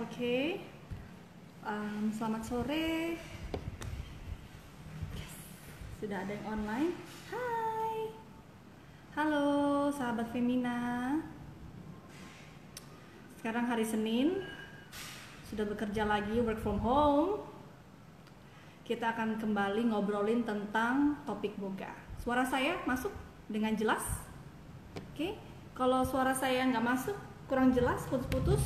Oke. Selamat sore. Yes, sudah ada yang online. Hai. Halo, sahabat Femina. Sekarang hari Senin. Sudah bekerja lagi, work from home. Kita akan kembali ngobrolin tentang topik boga. Suara saya masuk dengan jelas? Oke. Kalau suara saya nggak masuk, kurang jelas, putus-putus,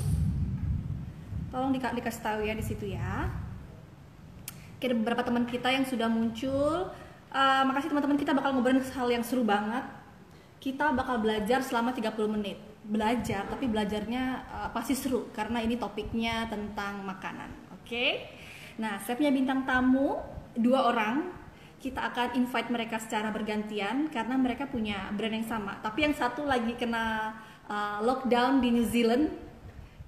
tolong dikasih tahu ya di situ ya. Oke, beberapa teman kita yang sudah muncul. Makasih teman-teman, kita bakal ngobrolin hal yang seru banget. Kita bakal belajar selama 30 menit. Belajar, tapi belajarnya pasti seru karena ini topiknya tentang makanan. Oke. Nah, saya punya bintang tamu 2 orang. Kita akan invite mereka secara bergantian karena mereka punya brand yang sama. Tapi yang satu lagi kena lockdown di New Zealand,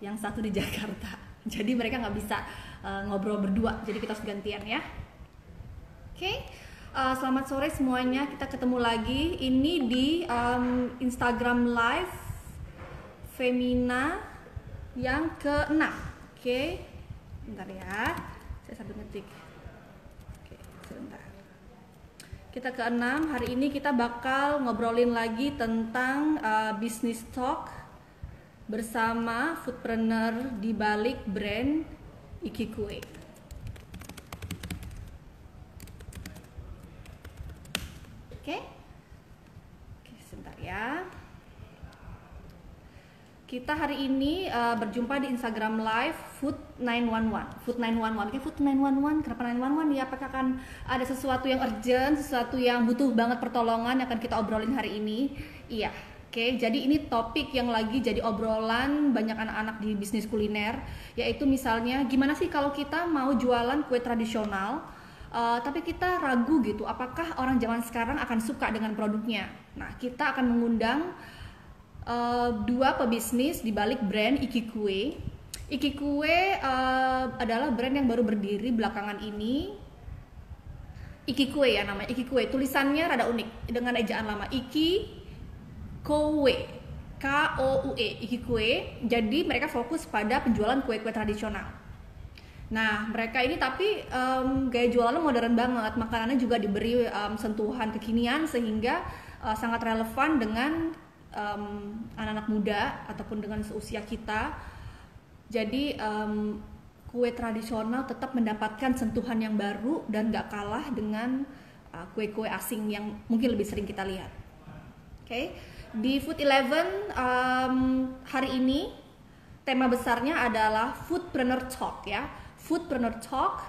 yang satu di Jakarta. Jadi mereka nggak bisa ngobrol berdua. Jadi kita harus gantian ya. Oke. Selamat sore semuanya. Kita ketemu lagi. Ini di Instagram Live Femina yang ke-6. Oke. Bentar ya. Saya sambil ngetik. Oke, sebentar. Kita ke-6. Hari ini kita bakal ngobrolin lagi tentang business talk bersama foodpreneur di balik brand Ikikue. Oke, sebentar ya. Kita hari ini berjumpa di Instagram Live Food 911. Food 911. Oke, Food 911. Kenapa 911 ya? Apakah akan ada sesuatu yang urgent, sesuatu yang butuh banget pertolongan yang akan kita obrolin hari ini? Iya. Oke, jadi ini topik yang lagi jadi obrolan banyak anak-anak di bisnis kuliner, yaitu misalnya gimana sih kalau kita mau jualan kue tradisional, tapi kita ragu gitu, apakah orang zaman sekarang akan suka dengan produknya. Nah, kita akan mengundang 2 pebisnis di balik brand Ikikue. Ikikue adalah brand yang baru berdiri belakangan ini. Ikikue ya namanya, Ikikue. Tulisannya rada unik dengan ejaan lama Ikikue, K-O-U-E, Ikikue. Jadi mereka fokus pada penjualan kue-kue tradisional. Nah, mereka ini tapi gaya jualannya modern banget. Makanannya juga diberi sentuhan kekinian sehingga sangat relevan dengan anak-anak muda ataupun dengan seusia kita. Jadi kue tradisional tetap mendapatkan sentuhan yang baru dan gak kalah dengan kue-kue asing yang mungkin lebih sering kita lihat. Oke. Di Food 11 hari ini tema besarnya adalah Foodpreneur Talk ya. Foodpreneur Talk.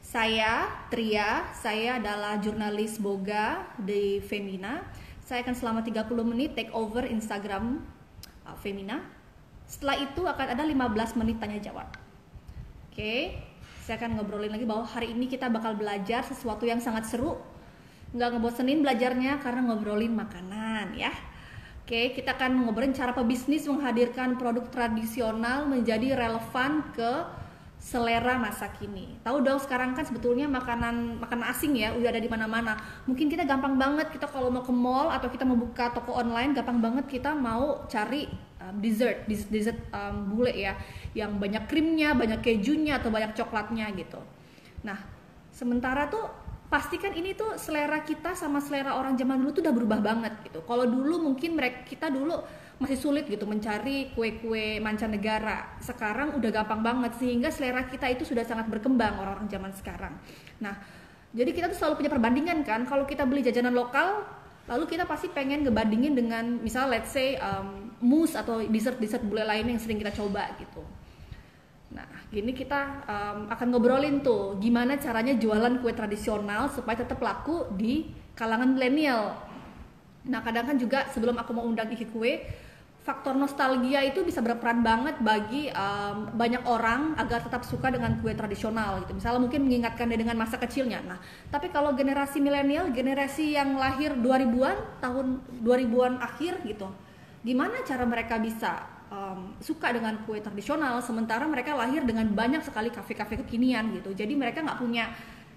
Saya Tria, saya adalah jurnalis boga di Femina. Saya akan selama 30 menit take over Instagram Femina. Setelah itu akan ada 15 menit tanya jawab. Oke. Saya akan ngobrolin lagi bahwa hari ini kita bakal belajar sesuatu yang sangat seru. Nggak ngebosenin belajarnya karena ngobrolin makanan ya. Oke, kita akan ngobrolin cara pebisnis menghadirkan produk tradisional menjadi relevan ke selera masa kini. Tahu dong sekarang kan sebetulnya makanan asing ya udah ada di mana-mana. Mungkin kita gampang banget kita kalau mau ke mall atau kita mau buka toko online, gampang banget kita mau cari dessert bule ya, yang banyak krimnya, banyak kejunya atau banyak coklatnya gitu. Nah, sementara tuh pastikan ini tuh selera kita sama selera orang zaman dulu tuh udah berubah banget gitu. Kalau dulu mungkin kita dulu masih sulit gitu mencari kue-kue mancanegara. Sekarang udah gampang banget sehingga selera kita itu sudah sangat berkembang orang-orang zaman sekarang. Nah, jadi kita tuh selalu punya perbandingan kan. Kalau kita beli jajanan lokal, lalu kita pasti pengen ngebandingin dengan misalnya let's say mousse atau dessert bule lain yang sering kita coba gitu. Nah, gini kita akan ngobrolin tuh gimana caranya jualan kue tradisional supaya tetap laku di kalangan milenial. Nah, kadang kan juga sebelum aku mau undang Ikikue, faktor nostalgia itu bisa berperan banget bagi banyak orang agar tetap suka dengan kue tradisional gitu. Misalnya mungkin mengingatkan dia dengan masa kecilnya. Nah, tapi kalau generasi milenial, generasi yang lahir 2000-an, tahun 2000-an akhir gitu, gimana cara mereka bisa suka dengan kue tradisional sementara mereka lahir dengan banyak sekali kafe-kafe kekinian gitu. Jadi mereka nggak punya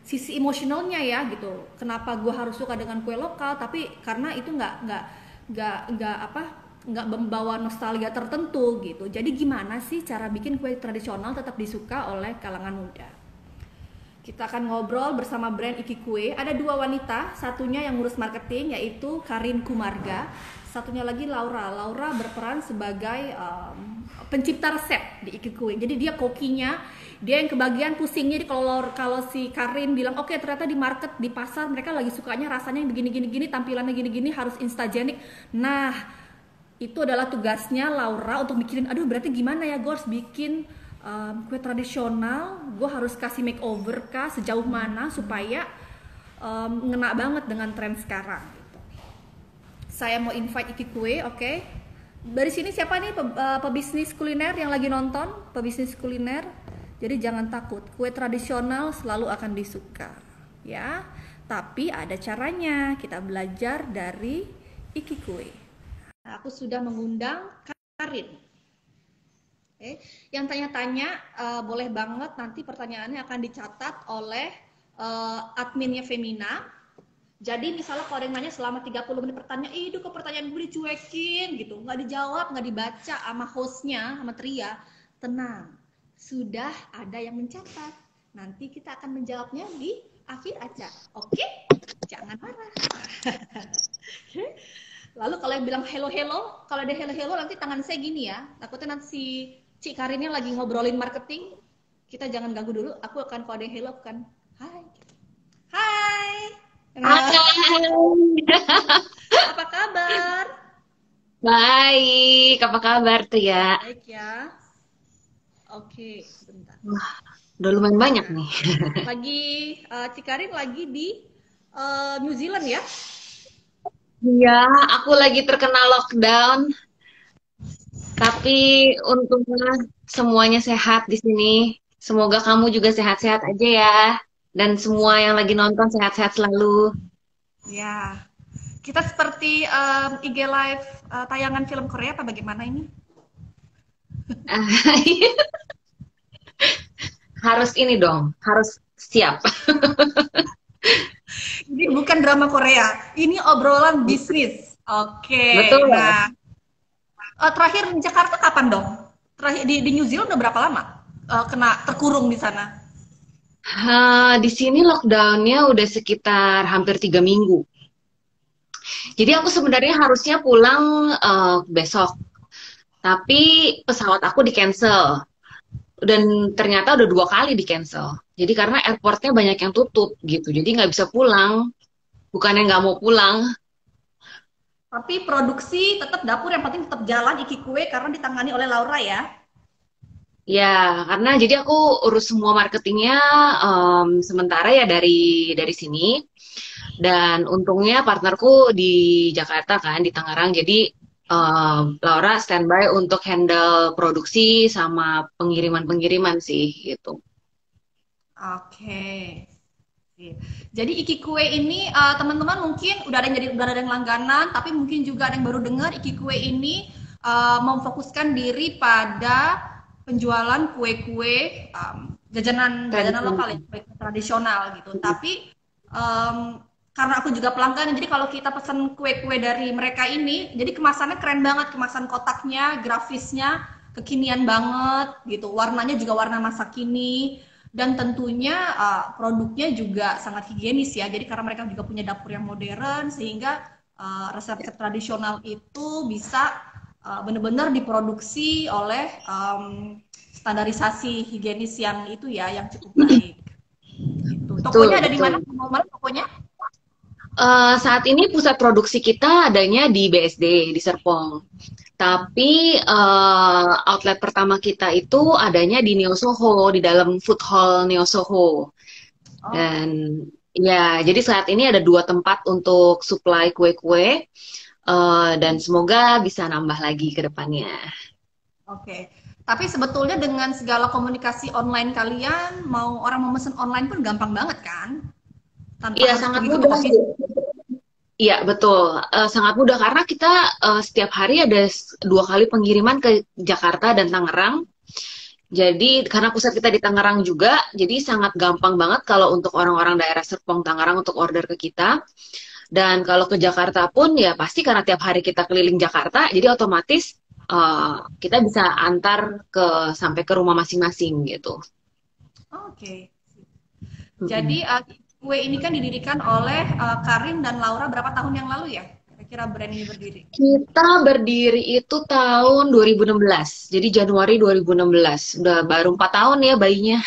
sisi emosionalnya ya gitu. Kenapa gue harus suka dengan kue lokal? Tapi karena itu nggak nggak membawa nostalgia tertentu gitu. Jadi gimana sih cara bikin kue tradisional tetap disuka oleh kalangan muda? Kita akan ngobrol bersama brand Iki Kue. Ada dua wanita, satunya yang ngurus marketing yaitu Karin Kumarga, satunya lagi Laura. Laura berperan sebagai pencipta resep di Iki Kue. Jadi dia kokinya, dia yang kebagian pusingnya. Kalau si Karin bilang oke, ternyata di market, di pasar mereka lagi sukanya rasanya begini, tampilannya gini, harus instagenik. Nah, itu adalah tugasnya Laura untuk mikirin, aduh berarti gimana ya, gue harus bikin kue tradisional, gue harus kasih makeover kah, sejauh mana supaya ngena banget dengan tren sekarang gitu. Saya mau invite Iki Kue, oke? Dari sini siapa nih pebisnis kuliner yang lagi nonton? Pebisnis kuliner, jadi jangan takut, kue tradisional selalu akan disuka ya, tapi ada caranya. Kita belajar dari Iki Kue. Aku sudah mengundang Karin. Oke, yang tanya-tanya boleh banget, nanti pertanyaannya akan dicatat oleh adminnya Femina. Jadi misalnya kalau ada yang nanya selama 30 menit pertanyaan, itu kok pertanyaan gue dicuekin gitu, nggak dijawab, nggak dibaca sama hostnya, sama Tria, tenang, sudah ada yang mencatat. Nanti kita akan menjawabnya di akhir acara, oke? Jangan marah. Lalu kalau yang bilang hello, kalau ada hello nanti tangan saya gini ya. Takutnya nanti si Cik Karinnya lagi ngobrolin marketing, kita jangan ganggu dulu. Aku akan kalau ada yang hello kan, hai. Hai. Apa kabar? Baik, apa kabar tuh ya? Baik ya. Oke, sebentar. Wah, udah lumayan banyak nih. Lagi Cik Karin lagi di New Zealand ya? Iya, aku lagi terkena lockdown, tapi untungnya semuanya sehat di sini. Semoga kamu juga sehat-sehat aja ya. Dan semua yang lagi nonton sehat-sehat selalu. Ya. Kita seperti IG live tayangan film Korea apa bagaimana ini? Harus ini dong, harus siap. Ini bukan drama Korea, ini obrolan bisnis. Oke, Betul. nah terakhir di Jakarta kapan dong? Terakhir di New Zealand udah berapa lama kena terkurung di sana? Di sini lockdownnya udah sekitar hampir 3 minggu. Jadi aku sebenarnya harusnya pulang besok. Tapi pesawat aku di cancel dan ternyata udah 2 kali di cancel. Jadi karena airportnya banyak yang tutup gitu, jadi nggak bisa pulang. Bukannya nggak mau pulang, Tapi produksi tetap dapur yang penting tetap jalan Iki Kue karena ditangani oleh Laura ya. ya karena jadi aku urus semua marketingnya sementara ya dari sini. Dan untungnya partnerku di Jakarta kan di Tangerang, jadi Laura standby untuk handle produksi sama pengiriman-pengiriman sih gitu. Oke. Jadi Iki Kue ini teman-teman mungkin udah ada yang langganan, tapi mungkin juga ada yang baru dengar Iki Kue ini memfokuskan diri pada penjualan kue-kue jajanan lokal ya, kue tradisional gitu. Tapi karena aku juga pelanggan, jadi kalau kita pesen kue-kue dari mereka ini, jadi kemasannya keren banget, kemasan kotaknya, grafisnya kekinian banget gitu, warnanya juga warna masa kini, dan tentunya produknya juga sangat higienis ya. Jadi karena mereka juga punya dapur yang modern, sehingga resep-resep tradisional itu bisa benar-benar diproduksi oleh standarisasi higienis yang itu ya, yang cukup baik. Gitu. Betul, Tokonya ada di betul. mana? Mana tokonya? Saat ini pusat produksi kita adanya di BSD, di Serpong. Tapi outlet pertama kita itu adanya di Neo Soho, di dalam food hall Neo Soho. Oke. Dan ya, jadi saat ini ada 2 tempat untuk supply kue-kue, dan semoga bisa nambah lagi ke depannya. Oke. Tapi sebetulnya dengan segala komunikasi online kalian, mau orang mau mesen online pun gampang banget kan? Tanpa Iya, harus sangat pergi ke mudah. toko fisik. Iya, betul. Sangat mudah karena kita setiap hari ada 2 kali pengiriman ke Jakarta dan Tangerang. Jadi karena pusat kita di Tangerang juga, jadi sangat gampang banget kalau untuk orang-orang daerah Serpong Tangerang untuk order ke kita. Dan kalau ke Jakarta pun ya pasti karena tiap hari kita keliling Jakarta, jadi otomatis kita bisa antar sampai ke rumah masing-masing gitu. Oke. Mm-mm. Jadi kue ini kan didirikan oleh Karin dan Laura berapa tahun yang lalu ya? Kira-kira brand ini berdiri. Kita berdiri itu tahun 2016, jadi Januari 2016. Udah baru 4 tahun ya bayinya.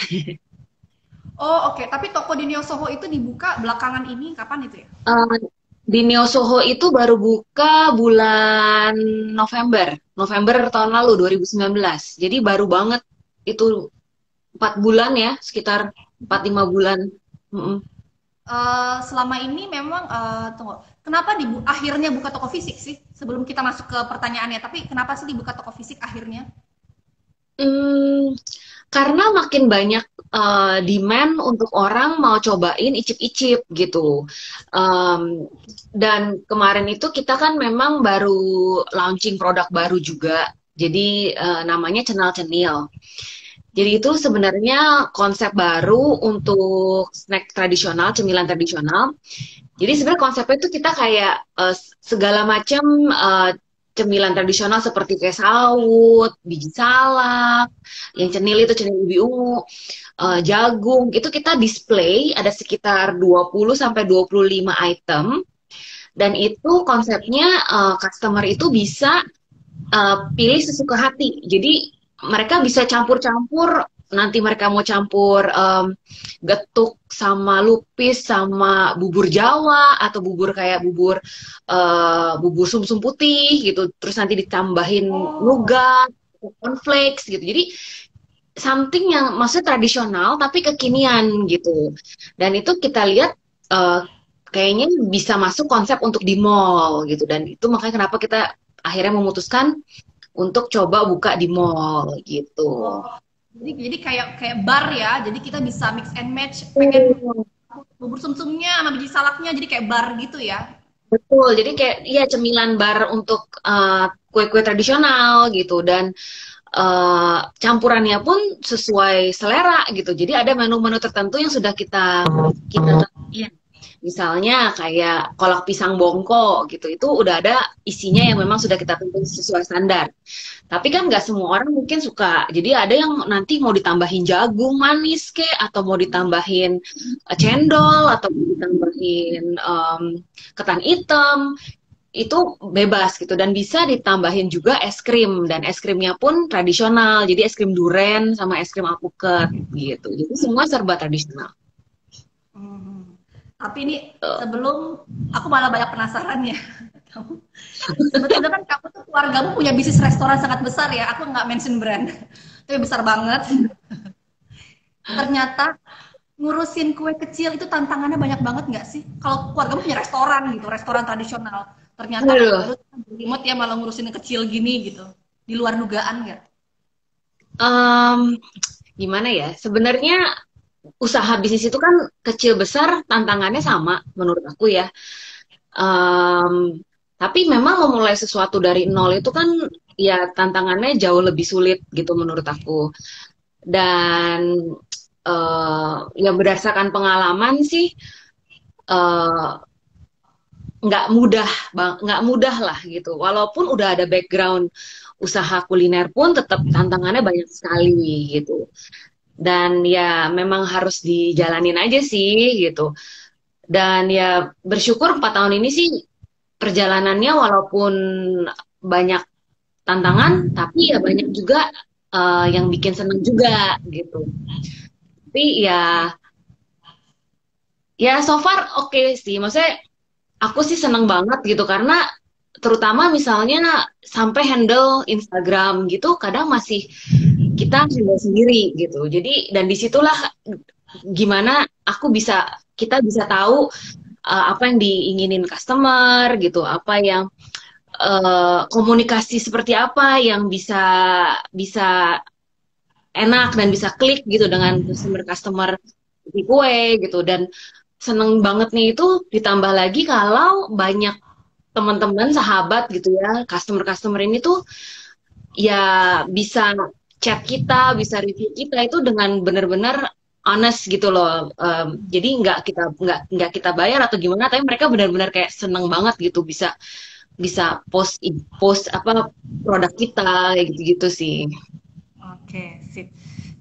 Oh oke, tapi toko di Neo Soho itu dibuka belakangan ini kapan itu ya? Eh, di Neo Soho itu baru buka bulan November, November tahun lalu 2019. Jadi baru banget itu 4 bulan ya, sekitar 4-5 bulan. Mm-mm. Selama ini memang tunggu, kenapa akhirnya buka toko fisik sih? Sebelum kita masuk ke pertanyaannya, tapi kenapa sih dibuka toko fisik akhirnya? Hmm, karena makin banyak demand untuk orang mau cobain icip-icip gitu. Um, dan kemarin itu kita kan memang baru launching produk baru juga. Jadi namanya Cenal Cenil. Jadi itu sebenarnya konsep baru untuk snack tradisional, cemilan tradisional. Jadi sebenarnya konsepnya itu kita kayak segala macam cemilan tradisional seperti kue sawut, biji salak, yang cenil itu cenil ubi ungu, jagung, itu kita display ada sekitar 20 sampai 25 item dan itu konsepnya customer itu bisa pilih sesuka hati. Jadi mereka bisa campur-campur. Nanti mereka mau campur getuk sama lupis sama bubur Jawa atau bubur kayak bubur sumsum putih gitu. Terus nanti ditambahin Oh, nougat, cornflakes gitu. Jadi something yang maksudnya tradisional tapi kekinian gitu. Dan itu kita lihat uh, kayaknya bisa masuk konsep untuk di mall gitu. Dan itu makanya kenapa kita akhirnya memutuskan untuk coba buka di mall gitu. oh, jadi kayak kayak bar ya. Jadi kita bisa mix and match. Pengen Betul, bubur sumsumnya sama biji salaknya, jadi kayak bar gitu ya. betul. Jadi kayak ya cemilan bar untuk kue-kue tradisional gitu dan campurannya pun sesuai selera gitu. Jadi ada menu-menu tertentu yang sudah kita tentuin. Misalnya kayak kolak pisang bongko gitu, itu udah ada isinya yang memang sudah kita tentuin sesuai standar. Tapi kan nggak semua orang mungkin suka. Jadi ada yang nanti mau ditambahin jagung manis ke, atau mau ditambahin cendol, atau mau ditambahin ketan hitam. Itu bebas gitu dan bisa ditambahin juga es krim dan es krimnya pun tradisional. Jadi es krim duren sama es krim alpukat gitu. Jadi semua serba tradisional. Hmm. Tapi ini sebelum aku malah banyak penasaran ya. Kamu sebetulnya kan kamu tuh keluargamu punya bisnis restoran sangat besar ya. Aku nggak mention brand, tapi besar banget. Ternyata ngurusin kue kecil itu tantangannya banyak banget nggak sih? Kalau keluargamu punya restoran gitu, restoran tradisional. Ternyata Aduh, lu remote ya malah ngurusin yang kecil gini gitu. Di luar dugaan nggak? em, gimana ya? Sebenarnya usaha bisnis itu kan kecil besar tantangannya sama menurut aku ya. Em, tapi memang memulai sesuatu dari nol itu kan ya tantangannya jauh lebih sulit gitu menurut aku. Dan ya berdasarkan pengalaman sih eh, nggak mudah nggak mudah lah gitu. Walaupun udah ada background usaha kuliner pun tetap tantangannya banyak sekali gitu. Dan ya memang harus dijalanin aja sih gitu. Dan ya bersyukur 4 tahun ini sih perjalanannya walaupun banyak tantangan, tapi ya banyak juga yang bikin seneng juga gitu. Tapi ya ya so far oke sih. Maksudnya aku sih seneng banget gitu karena terutama misalnya sampai handle Instagram gitu kadang masih kita handle sendiri gitu. Jadi dan disitulah gimana aku bisa kita bisa tahu apa yang diinginin customer gitu, apa yang komunikasi seperti apa yang bisa bisa enak dan bisa klik gitu dengan customer-customer di kue gitu dan seneng banget nih itu ditambah lagi kalau banyak teman-teman sahabat gitu ya customer-customer ini tuh ya bisa chat kita bisa review kita itu dengan benar-benar honest gitu loh. Jadi nggak kita bayar atau gimana, tapi mereka benar-benar kayak seneng banget gitu bisa bisa post post apa produk kita kayak gitu-gitu sih. Oke, sip.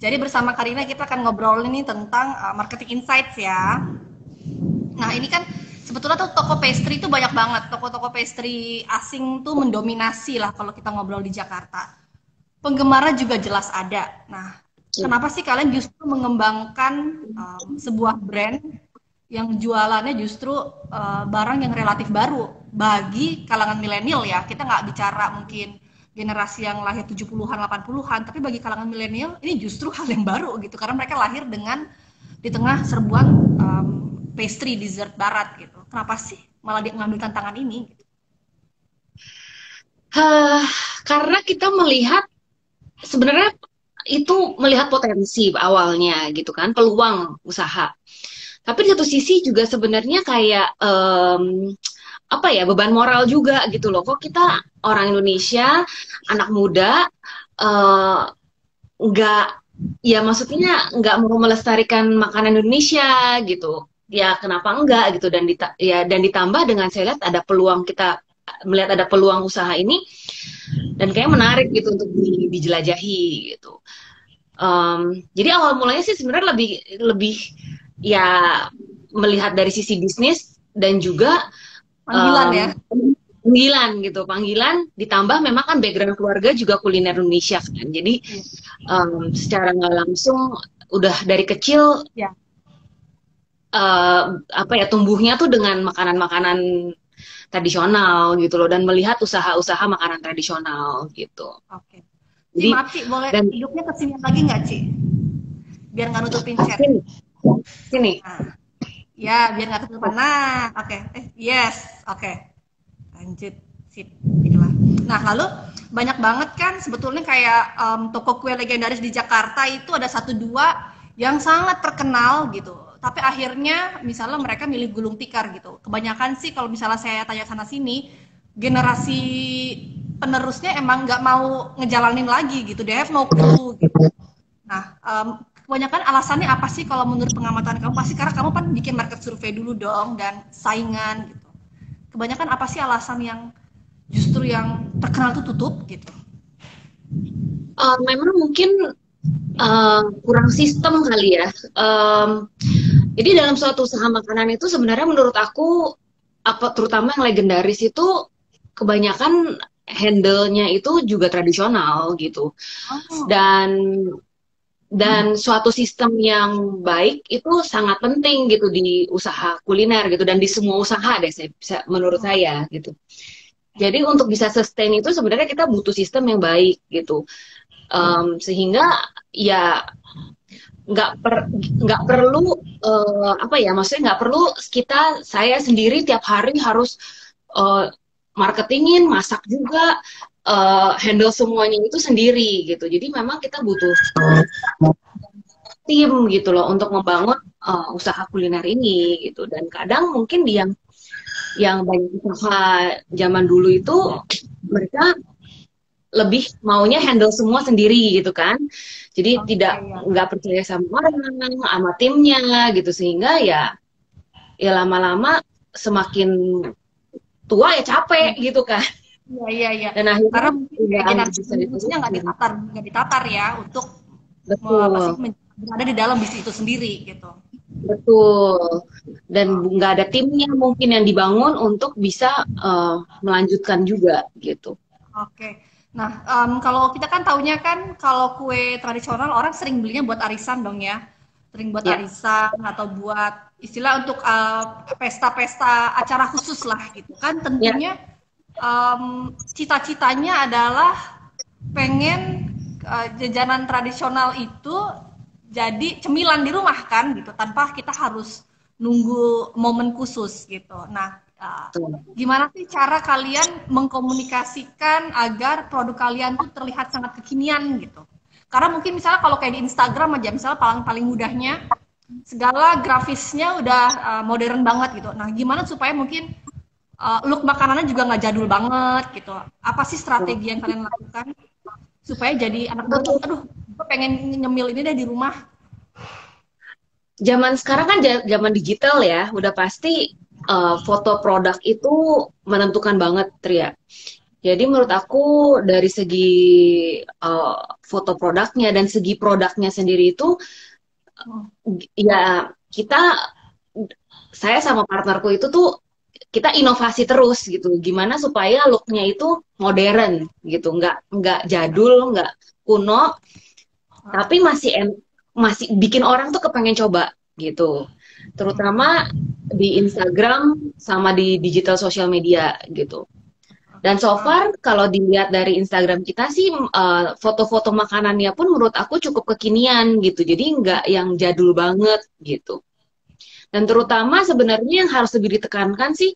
Jadi bersama Karina kita akan ngobrol ini tentang marketing insights ya. Nah, ini kan sebetulnya tuh toko pastry itu banyak banget. Toko-toko pastry asing tuh mendominasi lah kalau kita ngobrol di Jakarta. Penggemarnya juga jelas ada. Nah, kenapa sih kalian justru mengembangkan sebuah brand yang jualannya justru barang yang relatif baru bagi kalangan milenial ya. Kita nggak bicara mungkin generasi yang lahir 70-an, 80-an, tapi bagi kalangan milenial ini justru hal yang baru gitu karena mereka lahir dengan di tengah serbuan pastry dessert barat gitu. Kenapa sih malah dia ngambil tantangan ini gitu? Karena kita melihat sebenarnya itu melihat potensi awalnya gitu kan, peluang usaha. Tapi di satu sisi juga sebenarnya kayak apa ya, beban moral juga gitu loh. Kok kita orang Indonesia, anak muda, eh, nggak, ya maksudnya nggak mau melestarikan makanan Indonesia gitu. Ya kenapa enggak gitu, dan ditambah dengan saya lihat ada peluang, kita melihat ada peluang usaha ini dan kayak menarik gitu untuk dijelajahi gitu. Jadi awal mulanya sih sebenarnya lebih lebih ya melihat dari sisi bisnis dan juga Panggilan ya. panggilan gitu, panggilan ditambah memang kan background keluarga juga kuliner Indonesia kan, jadi secara nggak langsung udah dari kecil Ya. apa ya, tumbuhnya tuh dengan makanan-makanan tradisional gitu loh, dan melihat usaha-usaha makanan tradisional gitu. Oke. Ci, Jadi maaf Ci, boleh dan hidupnya kesini lagi nggak Ci? Biar nggak nutupin chat. sini, sini. Nah, ya biar nggak ketutupan. Nah, oke. Yes, oke. Lanjut. Sip. Itulah. Nah, lalu banyak banget kan sebetulnya kayak toko kue legendaris di Jakarta itu ada satu dua yang sangat terkenal gitu. Tapi akhirnya misalnya mereka milih gulung tikar gitu. Kebanyakan sih kalau misalnya saya tanya sana sini, generasi penerusnya emang nggak mau ngejalanin lagi gitu. They have no clue gitu. Nah, kebanyakan alasannya apa sih kalau menurut pengamatan kamu? Pasti karena kamu kan bikin market survei dulu dong dan saingan gitu. Kebanyakan apa sih alasan yang justru yang terkenal tuh tutup gitu? Memang mungkin kurang sistem kali ya. Jadi dalam suatu usaha makanan itu sebenarnya menurut aku, apa terutama yang legendaris itu kebanyakan handle-nya itu juga tradisional gitu. Oh, Dan suatu sistem yang baik itu sangat penting gitu di usaha kuliner gitu, dan di semua usaha deh menurut saya gitu. Jadi untuk bisa sustain itu sebenarnya kita butuh sistem yang baik gitu. Sehingga ya nggak perlu apa ya, maksudnya nggak perlu saya sendiri tiap hari harus marketingin, masak juga, handle semuanya itu sendiri gitu. Jadi memang kita butuh tim gitu loh untuk membangun usaha kuliner ini gitu. Dan kadang mungkin yang banyak usaha zaman dulu itu mereka lebih maunya handle semua sendiri gitu kan. Jadi tidak nggak percaya sama orang, sama timnya gitu, sehingga ya lama-lama semakin tua ya capek gitu kan. Iya. Dan akhirnya Karena mungkin generasi bisa penerusnya nggak ditatar ya untuk betul. berada di dalam bisnis itu sendiri gitu. Betul. Dan nggak ada timnya mungkin yang dibangun untuk bisa melanjutkan juga gitu. Oke. Nah, kalau kita kan taunya kan kalau kue tradisional orang sering belinya buat arisan dong ya. Sering buat Ya, arisan atau buat istilah untuk pesta-pesta acara khusus lah gitu kan. ya, Tentunya cita-citanya adalah pengen jajanan tradisional itu jadi cemilan di rumah kan gitu tanpa kita harus nunggu momen khusus gitu. Nah, gimana sih cara kalian mengkomunikasikan agar produk kalian tuh terlihat sangat kekinian gitu? Karena mungkin misalnya kalau kayak di Instagram aja, misalnya paling mudahnya segala grafisnya udah modern banget gitu. Nah, gimana supaya mungkin look makanannya juga nggak jadul banget gitu? Apa sih strategi yang kalian lakukan supaya jadi anak muda tuh, aduh, gue pengen nyemil ini deh di rumah? zaman sekarang kan zaman digital ya, udah pasti foto produk itu menentukan banget, Tria. Jadi menurut aku dari segi uh, foto produknya dan segi produknya sendiri itu ya kita, saya sama partnerku itu tuh kita inovasi terus gitu. Gimana supaya looknya itu modern gitu, nggak jadul, nggak kuno, tapi masih bikin orang tuh kepengen coba gitu. Terutama di Instagram sama di digital social media gitu. Dan so far kalau dilihat dari Instagram kita sih foto-foto makanannya pun menurut aku cukup kekinian gitu. Jadi nggak yang jadul banget gitu. Dan terutama sebenarnya yang harus lebih ditekankan sih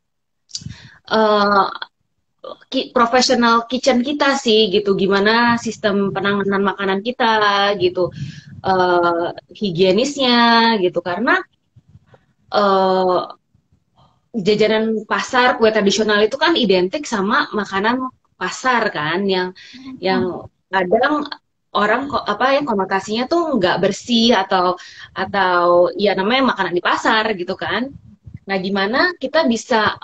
uh, professional kitchen kita sih gitu. Gimana sistem penanganan makanan kita gitu. Higienisnya gitu. Karena uh, jajanan pasar kue tradisional itu kan identik sama makanan pasar kan yang kadang orang kok apa ya konotasinya tuh nggak bersih atau ya namanya makanan di pasar gitu kan. Nah, gimana kita bisa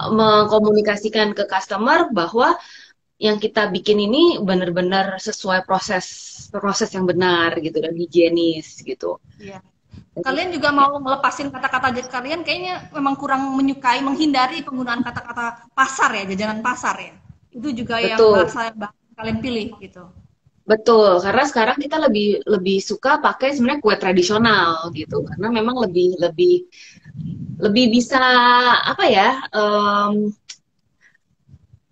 mengkomunikasikan ke customer bahwa yang kita bikin ini benar-benar sesuai proses proses yang benar gitu dan higienis gitu. Iya. Kalian juga mau melepasin kata-kata kalian kayaknya memang kurang menyukai, menghindari penggunaan kata-kata pasar ya, jajanan pasar ya. Itu juga yang Betul. bahasa yang kalian pilih gitu. Betul, karena sekarang kita lebih lebih suka pakai sebenarnya kue tradisional gitu, karena memang lebih lebih lebih bisa apa ya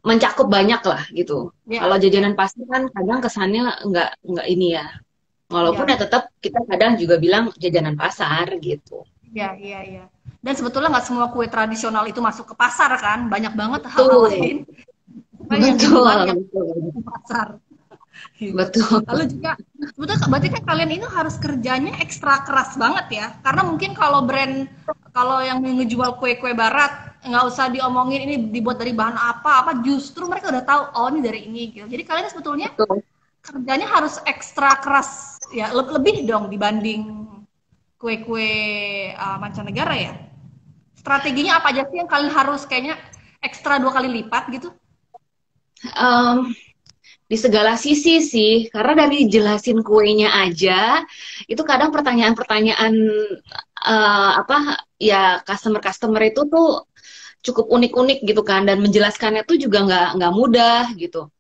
mencakup banyak lah gitu. Ya, Kalau ya, jajanan pasti kan kadang kesannya nggak ini ya, walaupun ya ya, tetap kita kadang juga bilang jajanan pasar gitu. ya, ya, ya. Dan sebetulnya nggak semua kue tradisional itu masuk ke pasar kan, banyak banget hal-hal Betul, lain yang dijual betul, yang betul, di pasar. Gitu. betul, Lalu juga sebetulnya berarti kan kalian ini harus kerjanya ekstra keras banget ya. Karena mungkin kalau brand kalau yang ngejual kue-kue barat nggak usah diomongin ini dibuat dari bahan apa justru mereka udah tahu oh ini dari ini gitu. Jadi kalian sebetulnya betul. kerjanya harus ekstra keras ya lebih dong dibanding kue-kue mancanegara ya. Strateginya apa aja sih yang kalian harus kayaknya ekstra 2 kali lipat gitu? Em, di segala sisi sih, karena dari jelasin kuenya aja, itu kadang pertanyaan-pertanyaan apa ya customer-customer itu tuh cukup unik-unik gitu kan, dan menjelaskannya tuh juga nggak mudah gitu.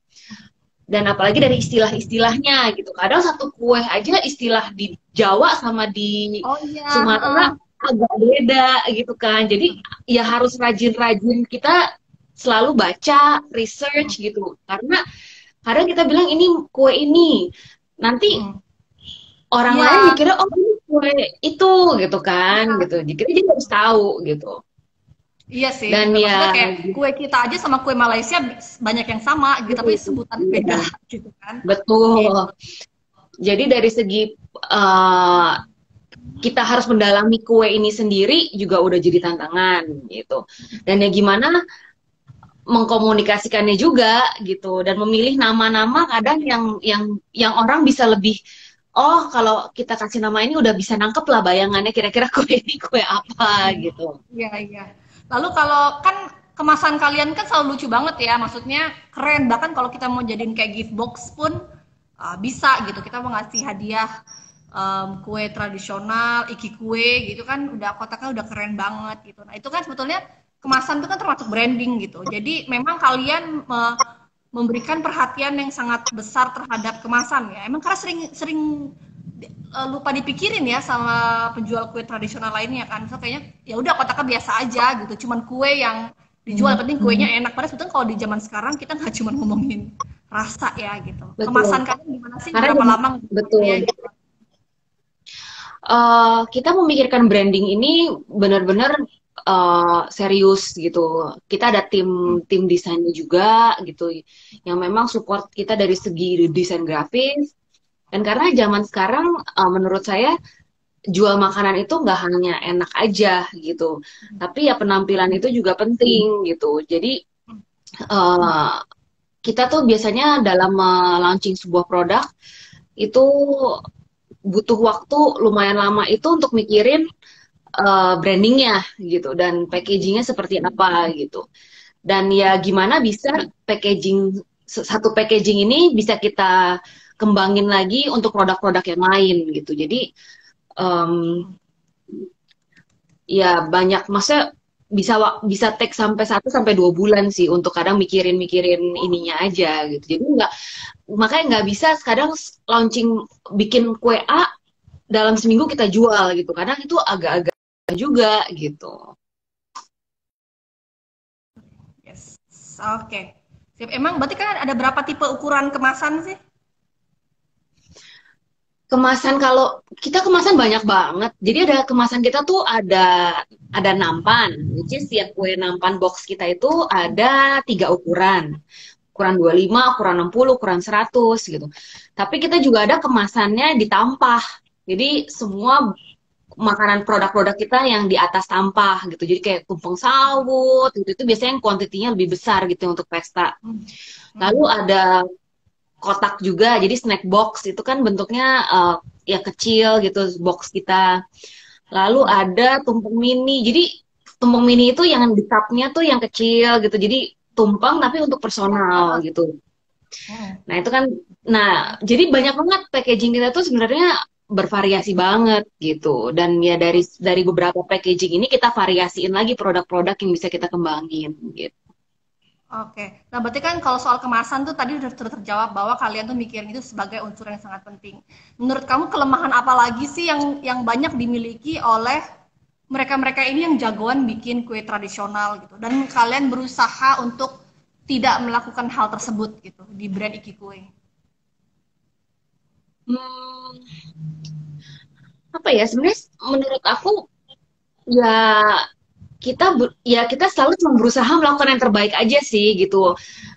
Dan apalagi dari istilah-istilahnya gitu. Kadang satu kue aja istilah di Jawa sama di Oh iya, Sumatera agak beda gitu kan. Jadi ya harus rajin-rajin kita selalu baca, research gitu. Karena kadang kita bilang ini kue ini, nanti orang iya, lain mikirnya oh ini kue itu gitu kan gitu. Jadi dia harus tahu gitu. iya sih, Dan bener. Maksudnya ya kayak kue kita aja sama kue Malaysia banyak yang sama gitu, tapi sebutannya beda iya, gitu kan. betul. Gitu. Jadi dari segi uh, kita harus mendalami kue ini sendiri juga udah jadi tantangan gitu. Dan ya gimana mengkomunikasikannya juga gitu dan memilih nama-nama kadang yang orang bisa lebih oh kalau kita kasih nama ini udah bisa nangkep lah bayangannya kira-kira kue ini kue apa gitu. Iya, iya. Lalu kalau kan kemasan kalian kan selalu lucu banget ya, maksudnya keren. Bahkan kalau kita mau jadiin kayak gift box pun bisa gitu. Kita mau ngasih hadiah kue tradisional, iki kue gitu kan, udah kotaknya udah keren banget gitu. Nah itu kan sebetulnya kemasan itu kan termasuk branding gitu. Jadi memang kalian memberikan perhatian yang sangat besar terhadap kemasan ya. Emang karena sering lupa dipikirin ya sama penjual kue tradisional lainnya kan. So kayaknya ya udah kotaknya biasa aja gitu. Cuman kue yang dijual, penting kuenya enak. Padahal sebetulnya kalau di zaman sekarang kita nggak cuma ngomongin rasa ya gitu. Betul. Kemasan kalian gimana sih? Karena Berapa lama betul. ya gitu? Kita memikirkan branding ini benar-benar serius gitu. Kita ada tim desainnya juga gitu, yang memang support kita dari segi desain grafis. Dan karena zaman sekarang, menurut saya jual makanan itu nggak hanya enak aja gitu, tapi ya penampilan itu juga penting gitu. Jadi uh, kita tuh biasanya dalam launching sebuah produk itu butuh waktu lumayan lama itu untuk mikirin brandingnya gitu dan packagingnya seperti apa gitu. Dan ya gimana bisa satu packaging ini bisa kita kembangin lagi untuk produk-produk yang lain gitu. Jadi em, ya banyak, maksudnya bisa take sampai 1 sampai 2 bulan sih untuk kadang mikirin ininya aja gitu. Jadi makanya nggak bisa kadang launching bikin kue A dalam seminggu kita jual gitu. Kadang itu agak-agak juga gitu. Yes. Oke. Sip. Emang berarti kan ada berapa tipe ukuran kemasan sih? Kemasan, kalau kita kemasan banyak banget. Jadi ada kemasan kita tuh ada nampan, which is ya kue nampan box kita itu ada 3 ukuran. Ukuran 25, ukuran 60, ukuran 100 gitu. Tapi kita juga ada kemasannya di tampah. Jadi semua makanan produk-produk kita yang di atas tampah gitu. Jadi kayak tumpeng sawut gitu, itu biasanya yang kuantitinya lebih besar gitu untuk pesta. Lalu ada kotak juga, jadi snack box itu kan bentuknya ya kecil gitu box kita. Lalu ada tumpeng mini, jadi tumpeng mini itu yang di cupnya tuh yang kecil gitu, jadi tumpeng tapi untuk personal gitu. Nah itu kan, nah jadi banyak banget packaging kita tuh sebenarnya bervariasi banget gitu. Dan ya dari beberapa packaging ini kita variasiin lagi produk-produk yang bisa kita kembangin gitu. Oke. Nah, berarti kan kalau soal kemasan tuh tadi udah terjawab bahwa kalian tuh mikirin itu sebagai unsur yang sangat penting. Menurut kamu kelemahan apa lagi sih yang banyak dimiliki oleh mereka-mereka ini yang jagoan bikin kue tradisional gitu dan kalian berusaha untuk tidak melakukan hal tersebut gitu di brand Iki Kue? Hmm, apa ya sebenarnya menurut aku ya kita selalu cuma berusaha melakukan yang terbaik aja sih gitu.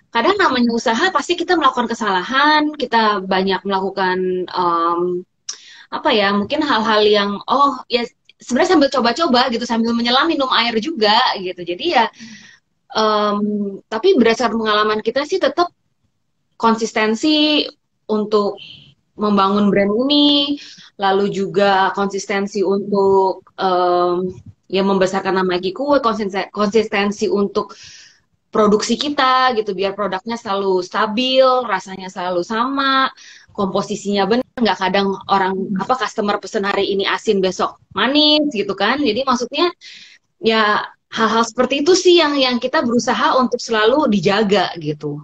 Kadang namanya usaha pasti kita melakukan kesalahan, kita banyak melakukan apa ya mungkin hal-hal yang ya sebenarnya sambil coba-coba gitu, sambil menyelam minum air juga gitu. Jadi ya tapi berdasarkan pengalaman kita sih tetap konsistensi untuk membangun brand ini, lalu juga konsistensi untuk ya membesarkan nama Eki Kue, konsistensi untuk produksi kita gitu, biar produknya selalu stabil, rasanya selalu sama, komposisinya benar, nggak kadang orang customer pesen hari ini asin besok manis gitu kan. Jadi maksudnya ya hal-hal seperti itu sih yang kita berusaha untuk selalu dijaga gitu.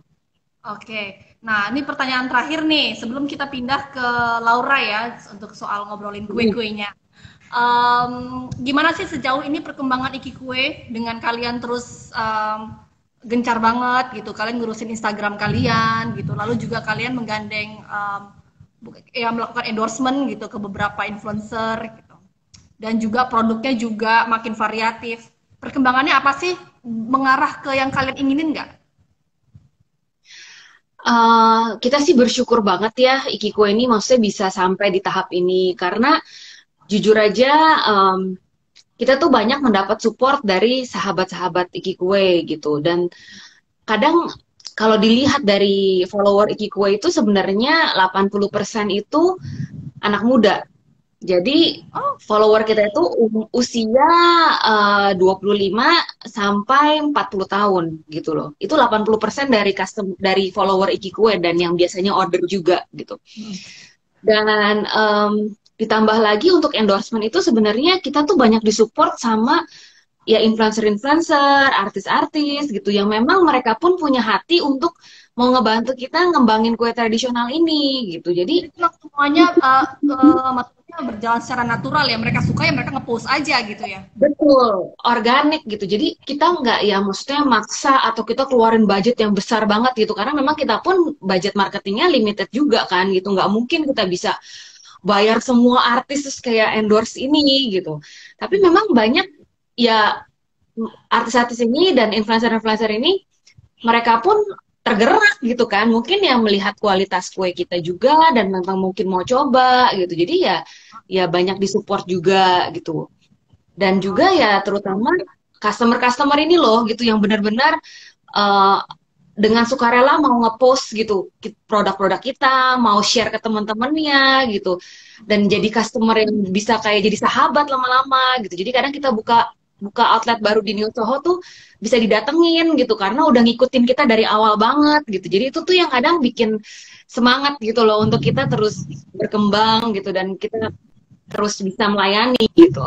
Oke. Nah, ini pertanyaan terakhir nih sebelum kita pindah ke Laura ya untuk soal ngobrolin kue-kuenya. Gimana sih sejauh ini perkembangan Iki Kue dengan kalian terus gencar banget gitu, kalian ngurusin Instagram kalian gitu, lalu juga kalian menggandeng ya melakukan endorsement gitu ke beberapa influencer gitu, dan juga produknya juga makin variatif. Perkembangannya apa sih, mengarah ke yang kalian inginin nggak? Kita sih bersyukur banget ya Iki Kue ini maksudnya bisa sampai di tahap ini karena jujur aja kita tuh banyak mendapat support dari sahabat-sahabat Iki Kue gitu. Dan kadang kalau dilihat dari follower Iki Kue itu sebenarnya 80% itu anak muda. Jadi follower kita itu usia 25 sampai 40 tahun gitu loh. Itu 80% dari follower Iki Kue dan yang biasanya order juga gitu. Dan ditambah lagi untuk endorsement itu sebenarnya kita tuh banyak disupport sama ya influencer-influencer, artis-artis gitu yang memang mereka pun punya hati untuk mau ngebantu kita ngembangin kue tradisional ini gitu. Jadi semuanya maksudnya berjalan secara natural ya, mereka suka ya mereka ngepost aja gitu ya. betul, organik gitu. Jadi kita nggak ya maksudnya maksa atau kita keluarin budget yang besar banget gitu. Karena memang kita pun budget marketingnya limited juga kan gitu. Nggak mungkin kita bisa bayar semua artis terus kayak endorse ini gitu. Tapi memang banyak ya artis-artis ini dan influencer-influencer ini mereka pun tergerak gitu kan. Mungkin yang melihat kualitas kue kita juga dan memang mungkin mau coba gitu. Jadi ya banyak disupport juga gitu. Dan juga ya terutama customer-customer ini loh gitu yang benar-benar uh, dengan sukarela mau ngepost gitu produk-produk kita, mau share ke teman-temannya gitu, dan jadi customer yang bisa kayak jadi sahabat lama-lama gitu. Jadi kadang kita buka buka outlet baru di New Soho tuh bisa didatengin gitu karena udah ngikutin kita dari awal banget gitu. Jadi itu tuh yang kadang bikin semangat gitu loh untuk kita terus berkembang gitu dan kita terus bisa melayani gitu.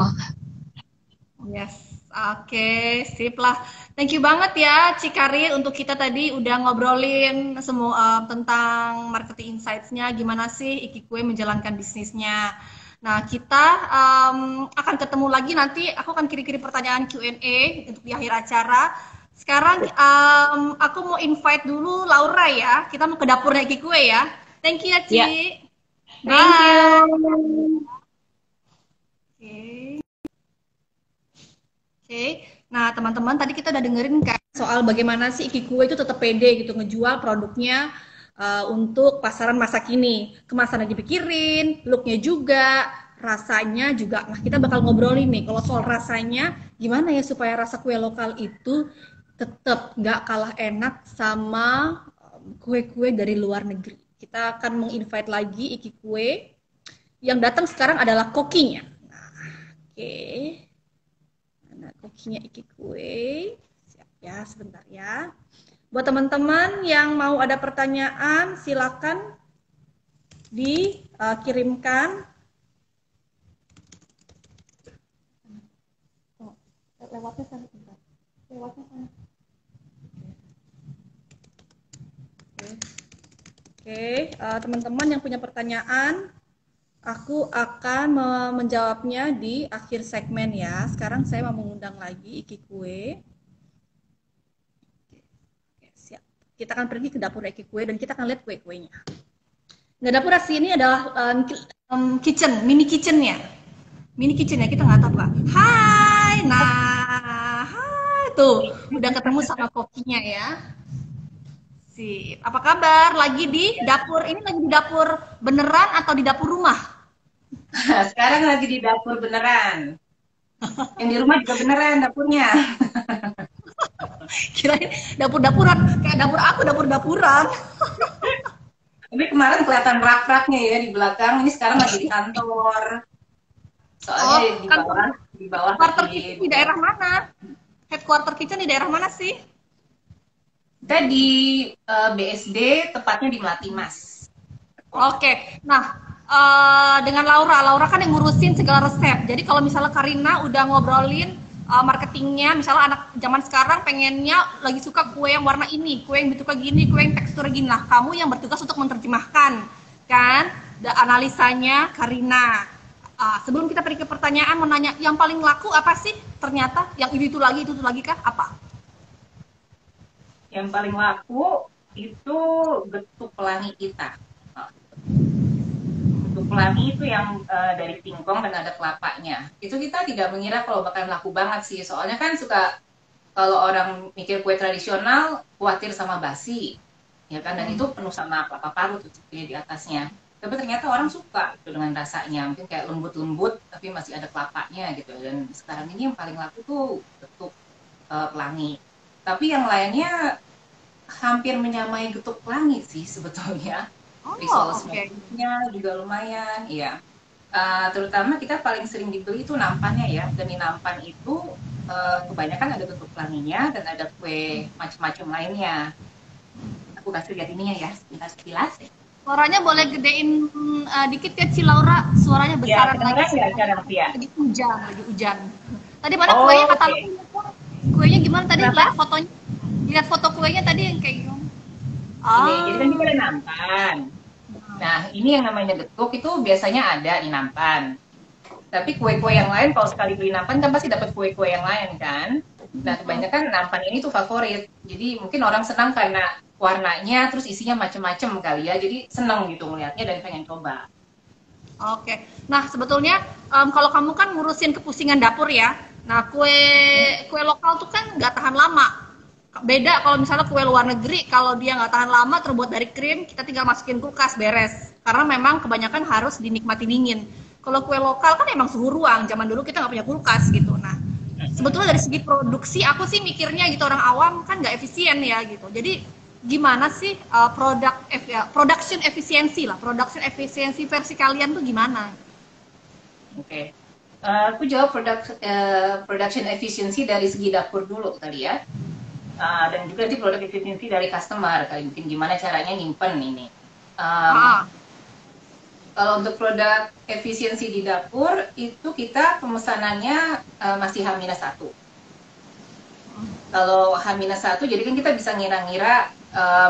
Yes, oke, sip lah. Thank you banget ya, Cikarin, untuk kita tadi udah ngobrolin semua tentang marketing insights-nya, gimana sih Ikikue menjalankan bisnisnya. Nah, kita akan ketemu lagi nanti, aku akan kirim-kirim pertanyaan Q&A untuk di akhir acara. Sekarang aku mau invite dulu Laura ya, kita mau ke dapurnya Ikikue ya. Thank you ya, Ci. Ya. Thank you. Oke. Oke, nah teman-teman tadi kita udah dengerin kan soal bagaimana sih Ikikue itu tetap pede gitu ngejual produknya untuk pasaran masa kini. Kemasannya dipikirin, looknya juga, rasanya juga. Nah kita bakal ngobrolin nih kalau soal rasanya gimana ya supaya rasa kue lokal itu tetap nggak kalah enak sama kue-kue dari luar negeri. Kita akan menginvite lagi Ikikue. Yang datang sekarang adalah kokinya. Nah, oke. Nah, kokinya Ikikue. Siap ya, sebentar ya. Buat teman-teman yang mau ada pertanyaan, silakan dikirimkan. Lewatnya sana, bentar. Lewatnya sana. Oke, teman-teman yang punya pertanyaan, aku akan menjawabnya di akhir segmen ya. Sekarang saya mau mengundang lagi Ikikue. Oke, siap. Kita akan pergi ke dapur Ikikue dan kita akan lihat kue-kuenya. Nah, dapur asli ini adalah kitchen, mini kitchennya. Mini kitchen ya, kita nggak tahu Kak. Hai, nah, hai, tuh udah ketemu sama kokinya ya. Sip. Apa kabar? Lagi di dapur, ini lagi di dapur beneran atau di dapur rumah? Sekarang lagi di dapur beneran. Yang di rumah juga beneran dapurnya. Kirain dapur-dapuran, kayak dapur aku dapur-dapuran. Tapi kemarin kelihatan rak-raknya ya di belakang. Ini sekarang lagi di kantor. Soalnya di bawah Headquarter kitchen di daerah mana? Headquarter kitchen di daerah mana sih? Kita di BSD, tepatnya di Melati Mas. Oke, nah dengan Laura kan yang ngurusin segala resep. Jadi kalau misalnya Karina udah ngobrolin marketingnya, misalnya anak zaman sekarang pengennya lagi suka kue yang warna ini, kue yang bentuknya gini, kue yang teksturnya gini. Nah, kamu yang bertugas untuk menerjemahkan, kan? Analisanya Karina. Sebelum kita pergi ke pertanyaan, mau nanya yang paling laku apa sih? Ternyata yang itu lagi kah? Apa? Yang paling laku itu getuk pelangi kita. Getuk pelangi itu yang dari singkong dan ada kelapanya. Itu kita tidak mengira kalau bakal laku banget sih. Soalnya kan suka kalau orang mikir kue tradisional khawatir sama basi, ya kan? Dan itu penuh sama kelapa parut tuh di atasnya. Tapi ternyata orang suka gitu dengan rasanya. Mungkin kayak lembut-lembut tapi masih ada kelapanya gitu. Dan sekarang ini yang paling laku tuh getuk pelangi. Tapi yang lainnya hampir menyamai getuk pelangi sih sebetulnya. Risoles-nya juga lumayan, iya. Terutama kita paling sering dibeli itu nampannya ya. Dan di nampan itu kebanyakan ada getuk pelanginya dan ada kue macam-macam lainnya. Aku kasih lihat ininya ya, sebentar sekilas ya. Suaranya boleh gedein dikit ya Ci Laura, suaranya besar lagi. Lagi hujan. Tadi mana kuenya kata lu? Kuenya gimana tadi? Lihat fotonya. Lihat foto kuenya tadi yang kayak gimana? Ini, jadi kan kita ada nampan. Nah, ini yang namanya getuk itu biasanya ada di nampan. Tapi kue-kue yang lain kalau sekali beli nampan kan pasti dapat kue-kue yang lain kan. Nah, kebanyakan nampan ini tuh favorit. Jadi mungkin orang senang karena warnanya terus isinya macam-macam kali ya. Jadi senang gitu melihatnya dan pengen coba. Oke. Nah, sebetulnya kalau kamu kan ngurusin kepusingan dapur ya. Nah, kue lokal tuh kan nggak tahan lama. Beda kalau misalnya kue luar negeri, kalau dia nggak tahan lama terbuat dari krim, kita tinggal masukin kulkas, beres. Karena memang kebanyakan harus dinikmati dingin. Kalau kue lokal kan emang suhu ruang, zaman dulu kita nggak punya kulkas gitu. Nah, sebetulnya dari segi produksi, aku sih mikirnya gitu, orang awam kan nggak efisien ya gitu. Jadi gimana sih production efisiensi lah, production efisiensi versi kalian tuh gimana? Oke. Aku jawab production efficiency dari segi dapur dulu kali ya. Dan juga di product efficiency dari customer, kali mungkin gimana caranya nyimpen ini. Kalau untuk produk efisiensi di dapur, itu kita pemesanannya masih H-1. Kalau H-1, jadi kan kita bisa ngira-ngira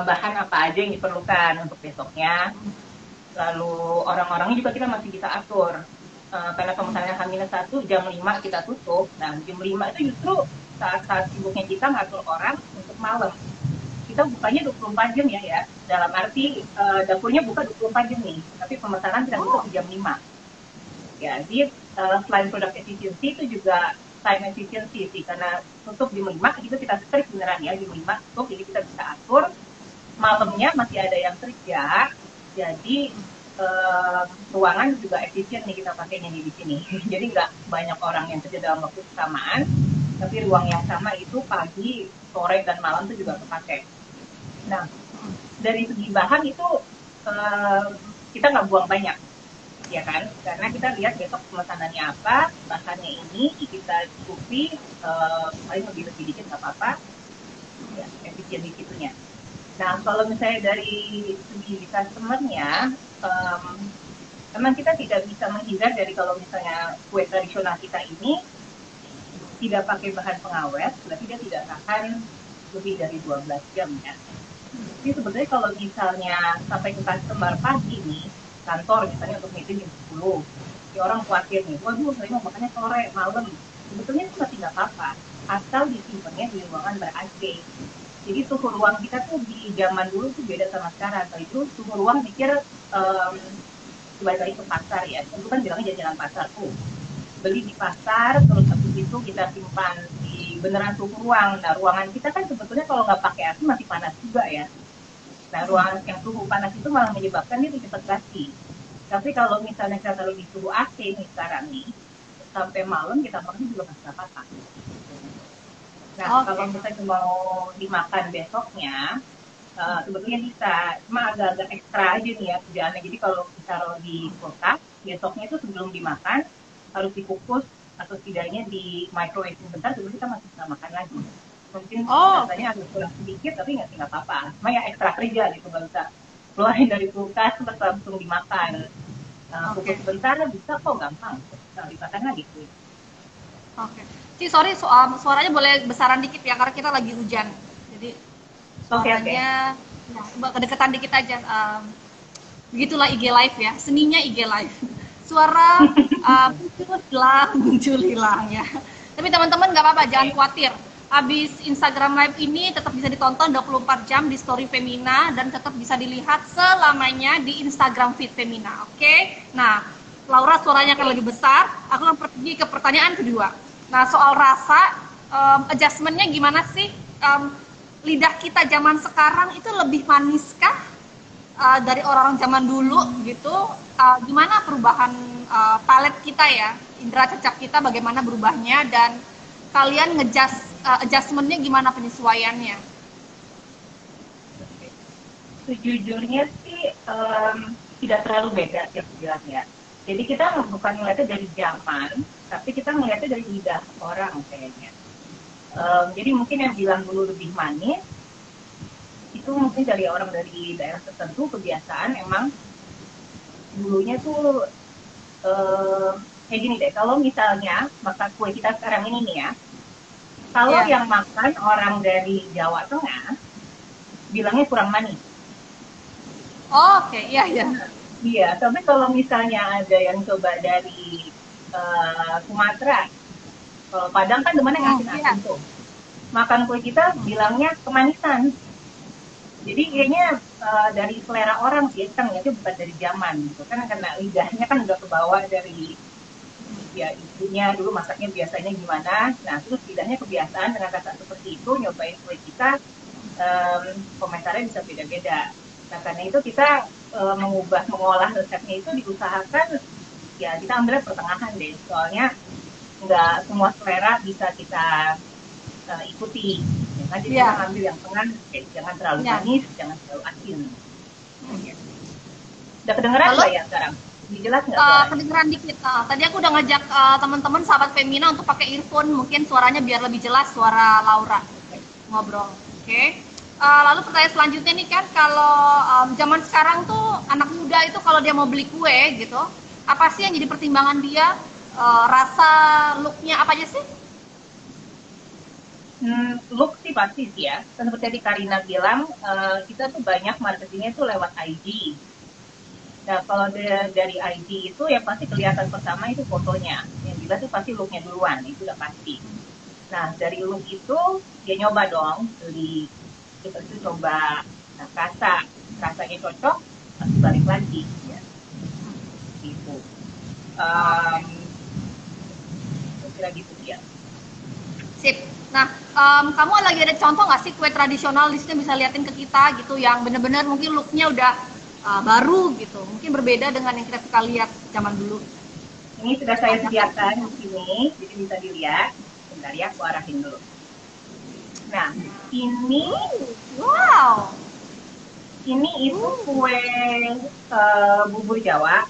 bahan apa aja yang diperlukan untuk besoknya. Lalu orang-orangnya juga kita masih bisa atur. Karena pemesanannya H-1, jam 5 kita tutup. Nah, jam 5 itu justru saat-saat sibuknya kita ngatur orang untuk malam. Kita bukanya 24 jam ya. Dalam arti dapurnya buka 24 jam nih, tapi pemesanan kita buka di jam 5. Ya, jadi selain produk efisiensi itu juga time efficiency sih, karena tutup jam 5 itu kita strict beneran ya, jam 5 tutup, jadi kita bisa atur. Malamnya masih ada yang kerja, jadi ruangan juga efisien nih kita pakainya di sini. Jadi nggak banyak orang yang kerja dalam waktu bersamaan, tapi ruang yang sama itu pagi, sore, dan malam itu juga kepakai. Nah, dari segi bahan itu kita nggak buang banyak, ya kan? Karena kita lihat besok pemesanannya apa, bahannya ini kita cukupi, paling lebih dikit nggak apa-apa, ya, efisien di situnya. Nah, kalau misalnya dari segi customer-nya, memang kita tidak bisa menghindar dari kalau misalnya kue tradisional kita ini tidak pakai bahan pengawet, berarti dia tidak tahan lebih dari 12 jam ya. Jadi sebenarnya kalau misalnya sampai ke customer pagi nih, kantor misalnya untuk meeting jam 10, si orang khawatir nih, waduh saya mau makannya sore, malam. Sebetulnya itu masih nggak apa-apa, asal disimpannya di ruangan ber-AC. Jadi suhu ruang kita tuh di zaman dulu tuh beda sama sekarang. Kalau itu suhu ruang pikir kembali ke pasar ya. Itu kan bilangnya jajanan pasar tuh. Beli di pasar, terus habis itu kita simpan di beneran suhu ruang. Nah, ruangan kita kan sebetulnya kalau nggak pakai AC masih panas juga ya. Nah, ruangan yang suhu panas itu malah menyebabkan dia cepat basi. Tapi kalau misalnya kita taruh di suhu AC nih sekarang nih, sampai malam kita makan juga masih nggak apa-apa. Nah, kalau misalnya mau dimakan besoknya, sebetulnya bisa, cuma agak-agak ekstra aja nih ya kerjaannya. Jadi kalau ditaruh di kulkas, besoknya itu sebelum dimakan harus dikukus atau setidaknya di microwave sebentar, sebelum kita masih bisa makan lagi. Mungkin rasanya agak kurang sedikit, tapi nggak apa-apa. Cuma ya ekstra kerja gitu, nggak usah keluarin dari kulkas terus langsung dimakan. Kukus sebentar bisa kok, gampang. Nah, dimakan lagi tuh. Ci, sorry, suaranya boleh besaran dikit ya, karena kita lagi hujan. Jadi suaranya kedekatan dikit aja. Begitulah IG Live ya, seninya IG Live. Suara muncul hilang ya. Tapi teman-teman nggak apa-apa, jangan khawatir. Habis Instagram Live ini tetap bisa ditonton 24 jam di Story Femina dan tetap bisa dilihat selamanya di Instagram feed Femina. Oke? Nah, Laura suaranya akan lebih besar. Aku akan pergi ke pertanyaan kedua. Nah, soal rasa, adjustment-nya gimana sih? Lidah kita zaman sekarang itu lebih maniskah dari orang zaman dulu gitu? Gimana perubahan palet kita ya? Indera cecak kita bagaimana berubahnya, dan kalian adjustment-nya gimana penyesuaiannya? Sejujurnya sih tidak terlalu beda ya sebenarnya. Jadi kita bukan melihatnya dari zaman, tapi kita melihatnya dari lidah orang kayaknya. Jadi mungkin yang bilang dulu lebih manis, itu mungkin dari orang dari daerah tertentu, kebiasaan emang dulunya tuh kayak gini deh. Kalau misalnya makan kue kita sekarang ini nih ya, kalau yang makan orang dari Jawa Tengah, bilangnya kurang manis. Oke, iya. Iya, tapi kalau misalnya ada yang coba dari Sumatera, kalau Padang kan demennya asin-asin tuh. Makan kue kita bilangnya kemanisan. Jadi kayaknya dari selera orang sih, kita ngeliatnya bukan dari zaman gitu. Kan karena lidahnya kan udah kebawa dari ya ibunya dulu masaknya biasanya gimana. Nah, terus lidahnya kebiasaan dengan rasa seperti itu, nyobain kue kita, komentarnya bisa beda-beda. Nah, karena itu kita mengolah resepnya itu diusahakan ya kita ambil pertengahan deh, soalnya nggak semua selera bisa kita ikuti. Ya kan, jadi Iya. kita ambil yang tengah, jangan terlalu Iya. manis, jangan terlalu asin. Udah kedengeran Lalu? nggak ya sekarang? Lebih jelas nggak suaranya? Kedengeran dikit. Tadi aku udah ngajak teman-teman sahabat Femina untuk pakai earphone, mungkin suaranya biar lebih jelas suara Laura ngobrol. Oke. Lalu pertanyaan selanjutnya nih kan, kalau zaman sekarang tuh anak muda itu kalau dia mau beli kue gitu, apa sih yang jadi pertimbangan dia? Rasa, looknya apa aja sih? Look sih pasti sih ya. Dan seperti tadi Karina bilang, kita tuh banyak marketingnya tuh lewat IG. Nah, kalau dari IG itu yang pasti kelihatan pertama itu fotonya. Yang jelas tuh pasti looknya duluan, itu udah pasti. Nah, dari look itu dia nyoba dong, beli. Kita itu coba, nah rasanya cocok, langsung balik lagi. Ya. Gitu. Kira gitu ya. Sip. Nah, kamu lagi ada contoh nggak sih kue tradisional di sini bisa liatin ke kita gitu yang bener-bener mungkin looknya udah baru gitu, mungkin berbeda dengan yang kita suka lihat zaman dulu. Ini sudah saya sediakan di sini, jadi bisa dilihat. Bentar ya, aku arahin dulu. Nah, ini Wow. itu kue bubur Jawa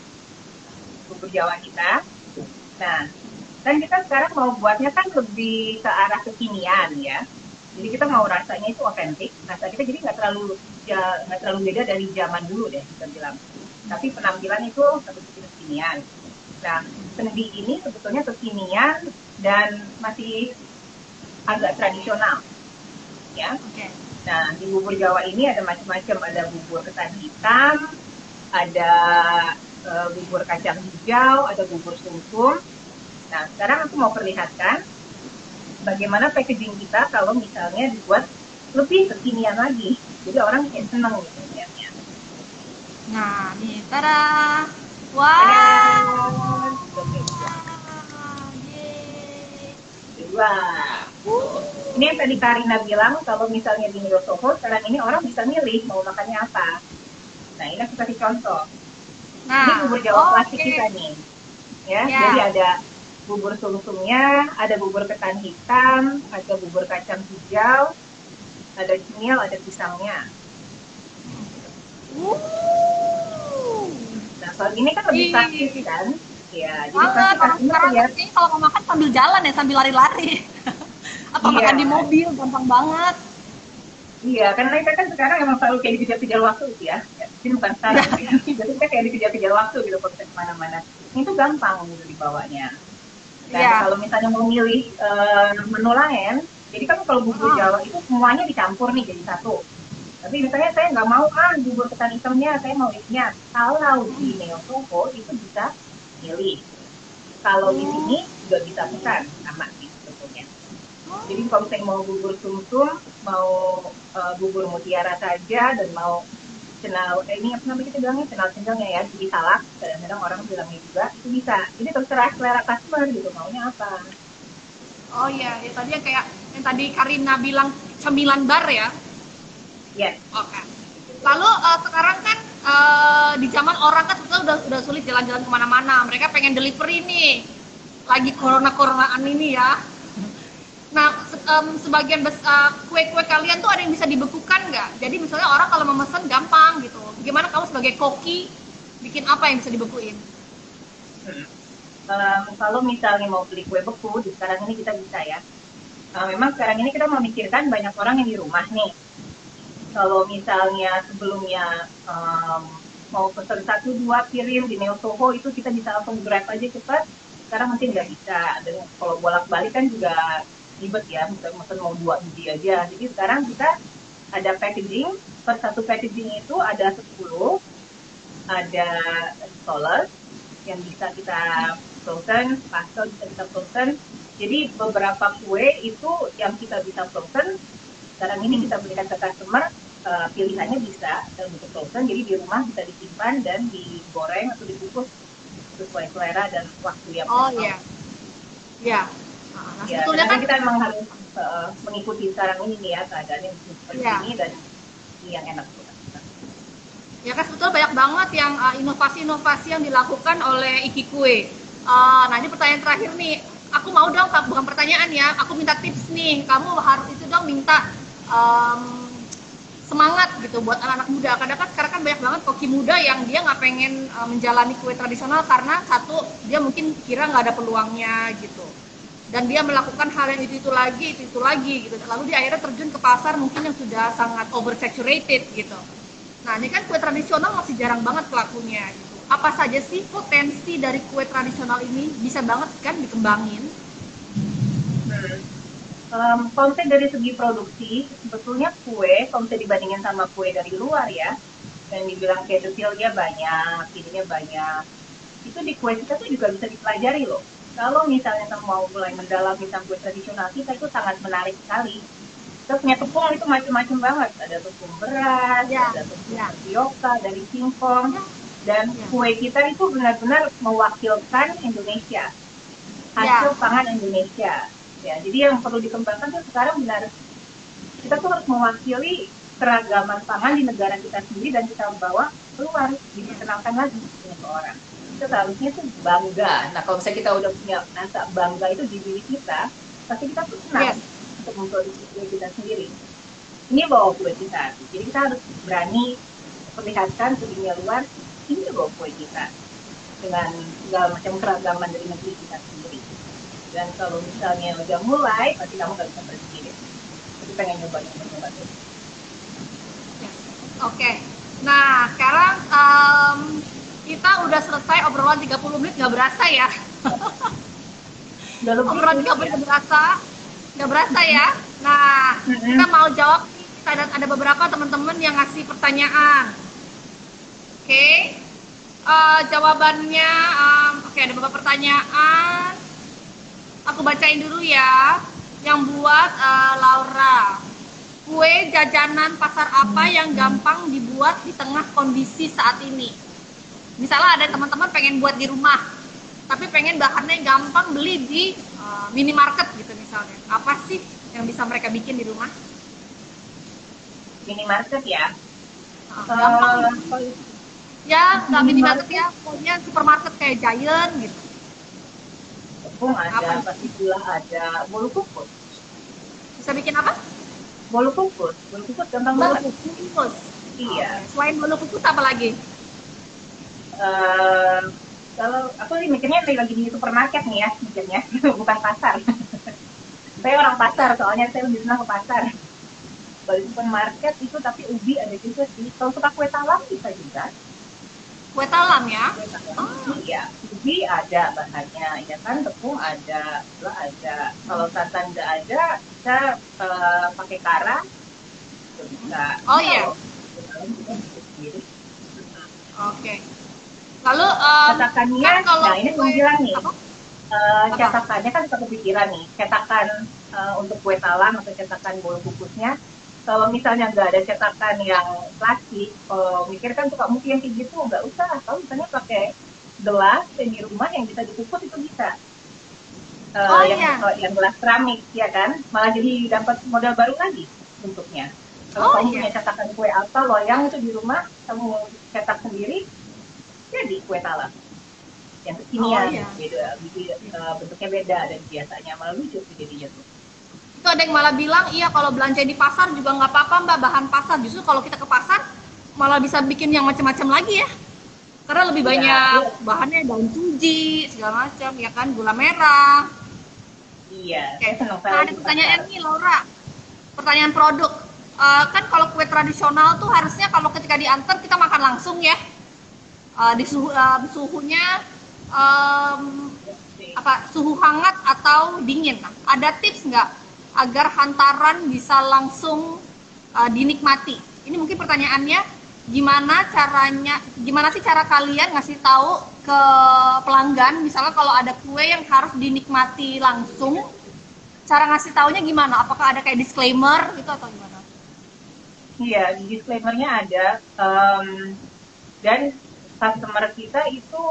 kita. Nah, dan kita sekarang mau buatnya kan lebih ke arah kekinian ya. Jadi kita mau rasanya itu otentik. Rasa kita jadi nggak terlalu beda dari zaman dulu deh kita bilang. Tapi penampilan itu seperti kekinian. Nah, sendi ini sebetulnya kekinian dan masih agak tradisional. Ya. Oke. Nah, di bubur Jawa ini ada macam-macam, ada bubur ketan hitam, ada bubur kacang hijau, ada bubur sumsum. Nah, sekarang aku mau perlihatkan bagaimana packaging kita kalau misalnya dibuat lebih kekinian lagi. Jadi orang kayak seneng gitu lihatnya. Nah, nih, tada. Wow. Wah. Ini yang tadi Karina bilang, kalau misalnya di Neo Soho, sekarang ini orang bisa milih mau makannya apa. Nah, ini aku kasih contoh. Nah, ini bubur Jawa klasik kita nih. Ya, jadi ada bubur sumsumnya, ada bubur ketan hitam, ada bubur kacang hijau, ada cemil, ada pisangnya. Nah, kalau ini kan lebih praktis kan? Ya, jadi pasti customer lihat. Kalau mau makan sambil jalan ya, sambil lari-lari. Atau makan di mobil, gampang banget. Iya, karena kita kan sekarang emang selalu kayak dikejar-kejar waktu gitu ya. Ini bukan sekarang, ya. Jadi kita kayak dikejar-kejar waktu gitu kalau kita kemana-mana. Itu gampang gitu dibawanya. Dan kalau misalnya mau milih menu lain, jadi kan kalau bubur Jawa itu semuanya dicampur nih jadi satu. Tapi misalnya saya nggak mau bubur ketan hitamnya, saya mau isinya. Kalau di Neo Soho itu bisa milih. Kalau di sini juga bisa pesan sama sih sebetulnya. Jadi kalau saya mau bubur sumsum, mau bubur mutiara saja, dan mau cenal, ini apa namanya kita bilangnya, cenal cendangnya ya, jadi salak, kadang-kadang orang bilangnya juga, itu bisa. Jadi terserah selera customer gitu, maunya apa. Oh iya, ya tadi yang tadi Karina bilang cemilan bar ya? Yes. Oke. Lalu sekarang kan di zaman orang kan sebetulnya udah sulit jalan-jalan kemana-mana, mereka pengen delivery nih, lagi corona-coronaan ini ya. Nah, sebagian kue-kue kalian tuh ada yang bisa dibekukan nggak? Jadi misalnya orang kalau memesan gampang gitu. Gimana kamu sebagai koki bikin apa yang bisa dibekuin? Kalau misalnya mau beli kue beku, di sekarang ini kita bisa ya. Memang sekarang ini kita memikirkan banyak orang yang di rumah nih. Kalau misalnya sebelumnya mau pesan 1-2 piring di Neo Soho itu kita bisa langsung grab aja cepat. Sekarang mungkin nggak bisa. Dan kalau bolak-balik kan juga ribet ya, misalnya mau 2 biji aja. Jadi sekarang kita ada packaging, per satu packaging itu ada 10, ada stoller yang bisa kita frozen, pastel bisa kita frozen. Jadi beberapa kue itu yang kita bisa frozen, sekarang ini kita berikan ke customer, pilihannya bisa dalam bentuk frozen, jadi di rumah bisa disimpan dan digoreng atau dikukus sesuai selera dan waktu yang iya. Iya. Nah, sebetulnya kan kita memang harus mengikuti sekarang ini nih ya, keadaan yang seperti ini dan ini yang enak. Ya kan sebetulnya banyak banget yang inovasi-inovasi yang dilakukan oleh Iki Kue. Nah ini pertanyaan terakhir nih, aku aku mau dong, bukan pertanyaan ya, aku minta tips nih, kamu harus itu dong minta semangat gitu buat anak-anak muda. Kadang kan sekarang kan banyak banget koki muda yang dia nggak pengen menjalani kue tradisional karena satu dia mungkin kira nggak ada peluangnya gitu, dan dia melakukan hal yang itu lagi gitu, lalu dia akhirnya terjun ke pasar mungkin yang sudah sangat oversaturated gitu. Nah ini kan kue tradisional masih jarang banget pelakunya gitu. Apa saja sih potensi dari kue tradisional ini bisa banget kan dikembangin? Konten dari segi produksi, sebetulnya kue, kalau bisa dibandingin sama kue dari luar ya, yang dibilang kayak detailnya banyak, ininya banyak, itu di kue kita tuh juga bisa dipelajari loh. Kalau misalnya kamu mau mulai mendalami tentang kue tradisional kita, itu sangat menarik sekali. Kita punya tepung itu macam-macam banget, ada tepung beras, ada tepung tapioka, dari singkong, dan kue kita itu benar-benar mewakilkan Indonesia, hasil pangan Indonesia. Ya, jadi yang perlu dikembangkan tuh sekarang benar, kita tuh harus mewakili keragaman pangan di negara kita sendiri dan kita bawa keluar, diperkenalkan lagi ke orang. Kita seharusnya tuh bangga. Nah kalau misalnya kita udah punya rasa bangga itu di diri kita, pasti kita tuh senang untuk memproduksi kue kita sendiri. Ini bawa kue kita, jadi kita harus berani perlihatkan ke dunia luar, ini bawa kue kita dengan segala macam keragaman dari negeri kita sendiri. Dan kalau misalnya udah mulai, pasti kamu gak bisa berhenti deh. Jadi pengen nyoba tuh. Oke. Nah, sekarang kita udah selesai obrolan 30 menit, gak berasa ya? Obrolan 30 menit gak berasa ya? Nah, kita mau jawab, ada beberapa teman-teman yang ngasih pertanyaan. Oke. Jawabannya, ada beberapa pertanyaan. Aku bacain dulu ya. Yang buat Laura. Kue jajanan pasar apa yang gampang dibuat di tengah kondisi saat ini? Misalnya ada teman-teman pengen buat di rumah, tapi pengen bahannya gampang beli di minimarket gitu misalnya. Apa sih yang bisa mereka bikin di rumah? Minimarket ya? Gampang. Ya, nggak minimarket ya, pokoknya supermarket kayak Giant gitu. Tepung ada, pasti gula ada, bolu kukus. Bisa bikin apa? Bolu kukus gampang banget. Kukus. Iya. Selain bolu kukus apa lagi? Kalau aku sih mikirnya lagi di supermarket nih ya, mikirnya bukan pasar. Saya orang pasar, soalnya saya lebih senang ke pasar. Kalau di supermarket itu tapi ubi ada juga sih. Kalau suka kue talam bisa juga. Kue talam ya? Kue talam. Iya, ubi ada bahannya, ya kan, tepung ada, gula ada. Kalau santan nggak ada, kita pakai kara, bisa. Oh iya. Oke. Lalu cetakannya, kan kalau nah ini mau bilang nih, cetakannya kan suka kepikiran nih, cetakan untuk kue talam atau cetakan bolu kukusnya. Kalau misalnya nggak ada cetakan yang plastik, kalau mikir kan suka mungkin kayak gitu, nggak usah. Kalau misalnya pakai gelas di rumah yang bisa dikukus itu bisa. Yang gelas keramik, ya kan? Malah jadi dapat modal baru lagi bentuknya. Kalau kamu punya cetakan kue apa, loyang itu di rumah, kamu cetak sendiri, jadi kue talam. Yang kekinian, beda, bentuknya beda dan biasanya malah lucu jadinya tuh. Itu ada yang malah bilang, iya kalau belanja di pasar juga nggak apa-apa mbak, bahan pasar. Justru kalau kita ke pasar malah bisa bikin yang macam-macam lagi ya, karena lebih banyak bahannya, daun suji segala macam ya kan, gula merah. Iya. Nah, ada pertanyaan nih Laura, pertanyaan produk. Kan kalau kue tradisional tuh harusnya kalau ketika diantar kita makan langsung ya, di suhunya suhu hangat atau dingin. Nah, ada tips nggak agar hantaran bisa langsung dinikmati? Ini mungkin pertanyaannya, gimana sih cara kalian ngasih tahu ke pelanggan, misalnya kalau ada kue yang harus dinikmati langsung, cara ngasih taunya gimana? Apakah ada kayak disclaimer gitu atau gimana? Iya, di disclaimernya ada, dan customer kita itu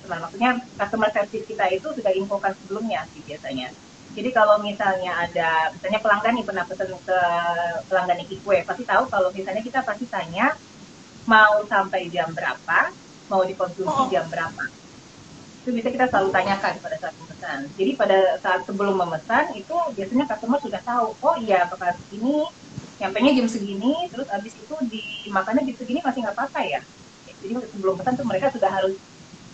maksudnya customer service kita itu sudah infokan sebelumnya sih biasanya. Jadi kalau misalnya misalnya pelanggan nih pernah pesan ke pelanggan Niki Kue, pasti tahu kalau misalnya kita pasti tanya mau sampai jam berapa, mau dikonsumsi jam berapa. Itu bisa kita selalu tanyakan pada saat memesan. Jadi pada saat sebelum memesan itu biasanya customer sudah tahu, oh iya bakal segini, nyampainya jam segini, terus abis itu dimakannya jam segini masih nggak apa-apa ya. Jadi sebelum pesan tuh mereka sudah harus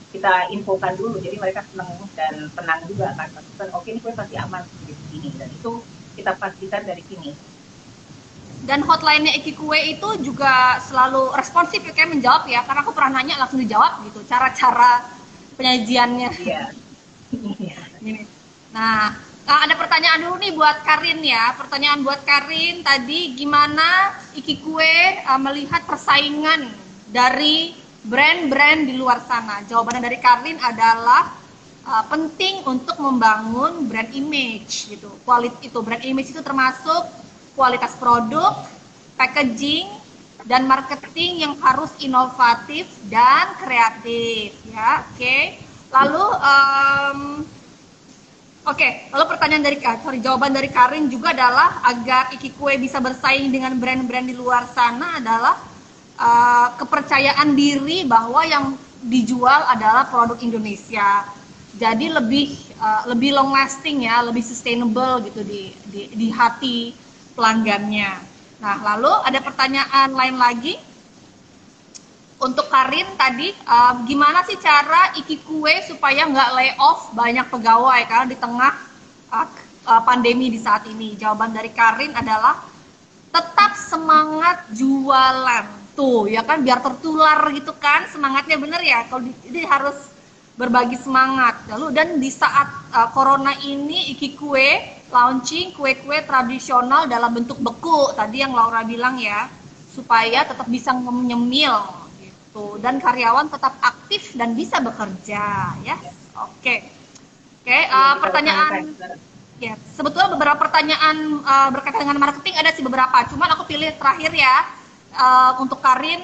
kita infokan dulu, jadi mereka senang dan tenang juga kan. Pesan, oke ini kue pasti aman di sini, dan itu kita pastikan dari sini. Dan hotline-nya Iki Kue itu juga selalu responsif ya, kayak menjawab ya, karena aku pernah nanya langsung dijawab gitu, cara-cara penyajiannya. Iya. Gini. Nah, ada pertanyaan dulu nih buat Karin ya. Pertanyaan buat Karin tadi, gimana Iki Kue melihat persaingan dari brand-brand di luar sana? Jawabannya dari Karin adalah penting untuk membangun brand image gitu. Itu brand image itu termasuk kualitas produk, packaging, dan marketing yang harus inovatif dan kreatif ya. Oke. Lalu lalu pertanyaan dari jawaban dari Karin juga adalah agar Iki Kue bisa bersaing dengan brand-brand di luar sana adalah kepercayaan diri bahwa yang dijual adalah produk Indonesia. Jadi lebih long lasting ya, lebih sustainable gitu di hati pelanggannya. Nah, lalu ada pertanyaan lain lagi untuk Karin tadi, gimana sih cara Iki Kue supaya nggak lay off banyak pegawai karena di tengah pandemi di saat ini? Jawaban dari Karin adalah tetap semangat jualan. Tuh, ya kan, biar tertular gitu kan, semangatnya bener ya. Kalau ini harus berbagi semangat. Lalu dan di saat corona ini Iki Kue launching kue-kue tradisional dalam bentuk beku tadi yang Laura bilang ya, supaya tetap bisa nyemil gitu dan karyawan tetap aktif dan bisa bekerja ya. Oke, pertanyaan ya, sebetulnya beberapa pertanyaan berkaitan dengan marketing ada sih beberapa, cuman aku pilih terakhir ya. Untuk Karin,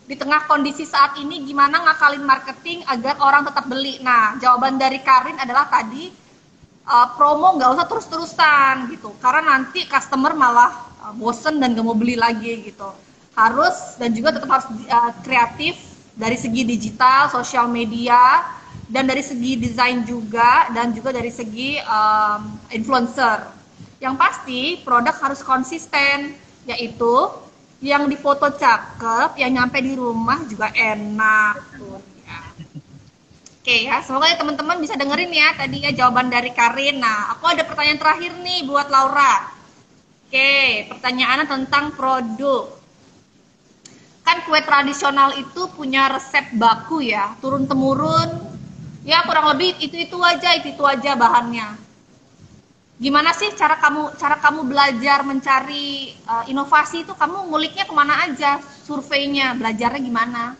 di tengah kondisi saat ini gimana ngakalin marketing agar orang tetap beli? Nah, jawaban dari Karin adalah tadi promo nggak usah terus-terusan gitu, karena nanti customer malah bosen dan nggak mau beli lagi gitu. Harus dan juga tetap harus kreatif dari segi digital, sosial media, dan dari segi desain juga, dan juga dari segi influencer. Yang pasti produk harus konsisten, yaitu yang difoto cakep, yang nyampe di rumah juga enak tuh ya. Oke ya, semoga ya teman-teman bisa dengerin ya tadi ya jawaban dari Karin. Nah, aku ada pertanyaan terakhir nih buat Laura. Oke, pertanyaannya tentang produk. Kan kue tradisional itu punya resep baku ya, turun-temurun. Ya kurang lebih itu aja bahannya. Gimana sih cara kamu belajar mencari inovasi itu? Kamu nguliknya kemana aja? Surveinya, belajarnya gimana?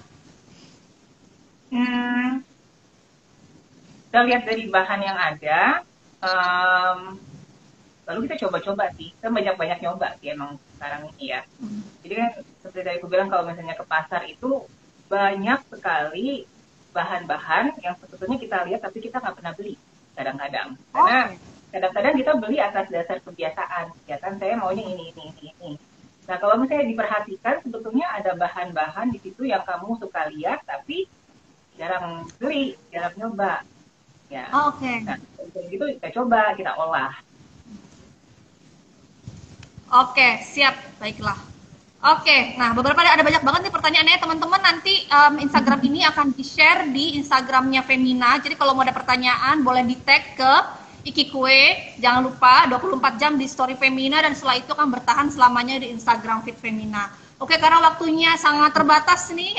Kita lihat dari bahan yang ada, lalu kita coba-coba sih. Kita banyak-banyak nyoba sih emang sekarang ini ya. Jadi kan seperti tadi aku bilang, kalau misalnya ke pasar itu banyak sekali bahan-bahan yang sebetulnya kita lihat tapi kita nggak pernah beli kadang-kadang. Karena kadang-kadang kita beli atas dasar kebiasaan, ya kan, saya maunya ini. Nah, kalau misalnya diperhatikan, sebetulnya ada bahan-bahan di situ yang kamu suka lihat tapi jarang beli, jarang nyoba. Ya. Nah, gitu kita coba, kita olah. Oke, siap, baiklah. Oke, nah ada banyak banget nih pertanyaannya teman-teman. Nanti Instagram ini akan di-share di Instagramnya Femina. Jadi kalau mau ada pertanyaan boleh di-tag ke Iki Kue. Jangan lupa 24 jam di story Femina dan setelah itu akan bertahan selamanya di Instagram feed Femina. Oke, karena waktunya sangat terbatas nih,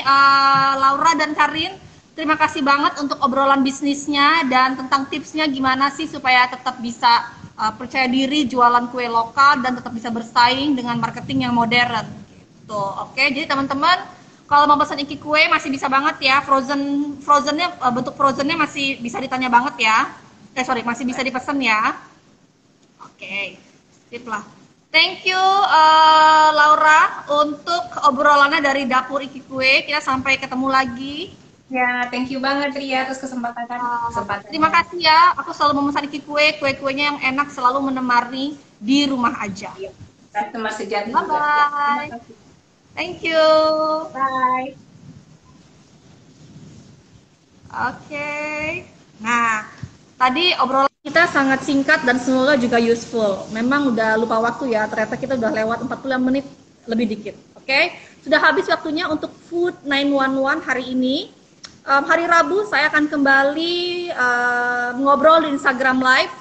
Laura dan Karin, terima kasih banget untuk obrolan bisnisnya dan tentang tipsnya gimana sih supaya tetap bisa percaya diri jualan kue lokal dan tetap bisa bersaing dengan marketing yang modern. Gitu. Oke, jadi teman-teman kalau mau pesan Iki Kue masih bisa banget ya, frozennya bentuk frozennya masih bisa ditanya banget ya. Masih bisa dipesan ya. Oke, sip lah. Thank you Laura untuk obrolannya dari dapur Iki Kue. Kita sampai ketemu lagi. Ya, thank you banget Ria atas kesempatan. Terima kasih ya. Aku selalu memesan Iki Kue, kue-kuenya yang enak selalu menemani di rumah aja. Customer sejati. Bye-bye. Thank you. Bye. Oke. Nah, tadi obrolan kita sangat singkat dan semoga juga useful. Memang udah lupa waktu ya, ternyata kita udah lewat 45 menit lebih dikit. Oke, sudah habis waktunya untuk Food 911 hari ini. Hari Rabu saya akan kembali ngobrol di Instagram Live.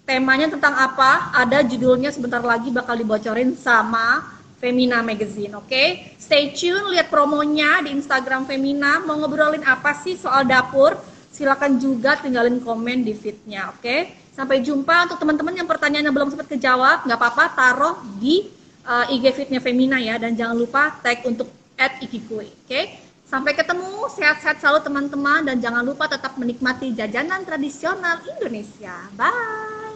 Temanya tentang apa? Ada judulnya sebentar lagi bakal dibocorin sama Femina Magazine, oke? Stay tune, lihat promonya di Instagram Femina. Mau ngobrolin apa sih soal dapur? Silakan juga tinggalin komen di feed-nya, oke? Sampai jumpa. Untuk teman-teman yang pertanyaannya belum sempat kejawab, nggak apa-apa, taruh di IG feed-nya Femina ya. Dan jangan lupa tag untuk @ikikue, oke? Sampai ketemu, sehat-sehat selalu teman-teman. Dan jangan lupa tetap menikmati jajanan tradisional Indonesia. Bye!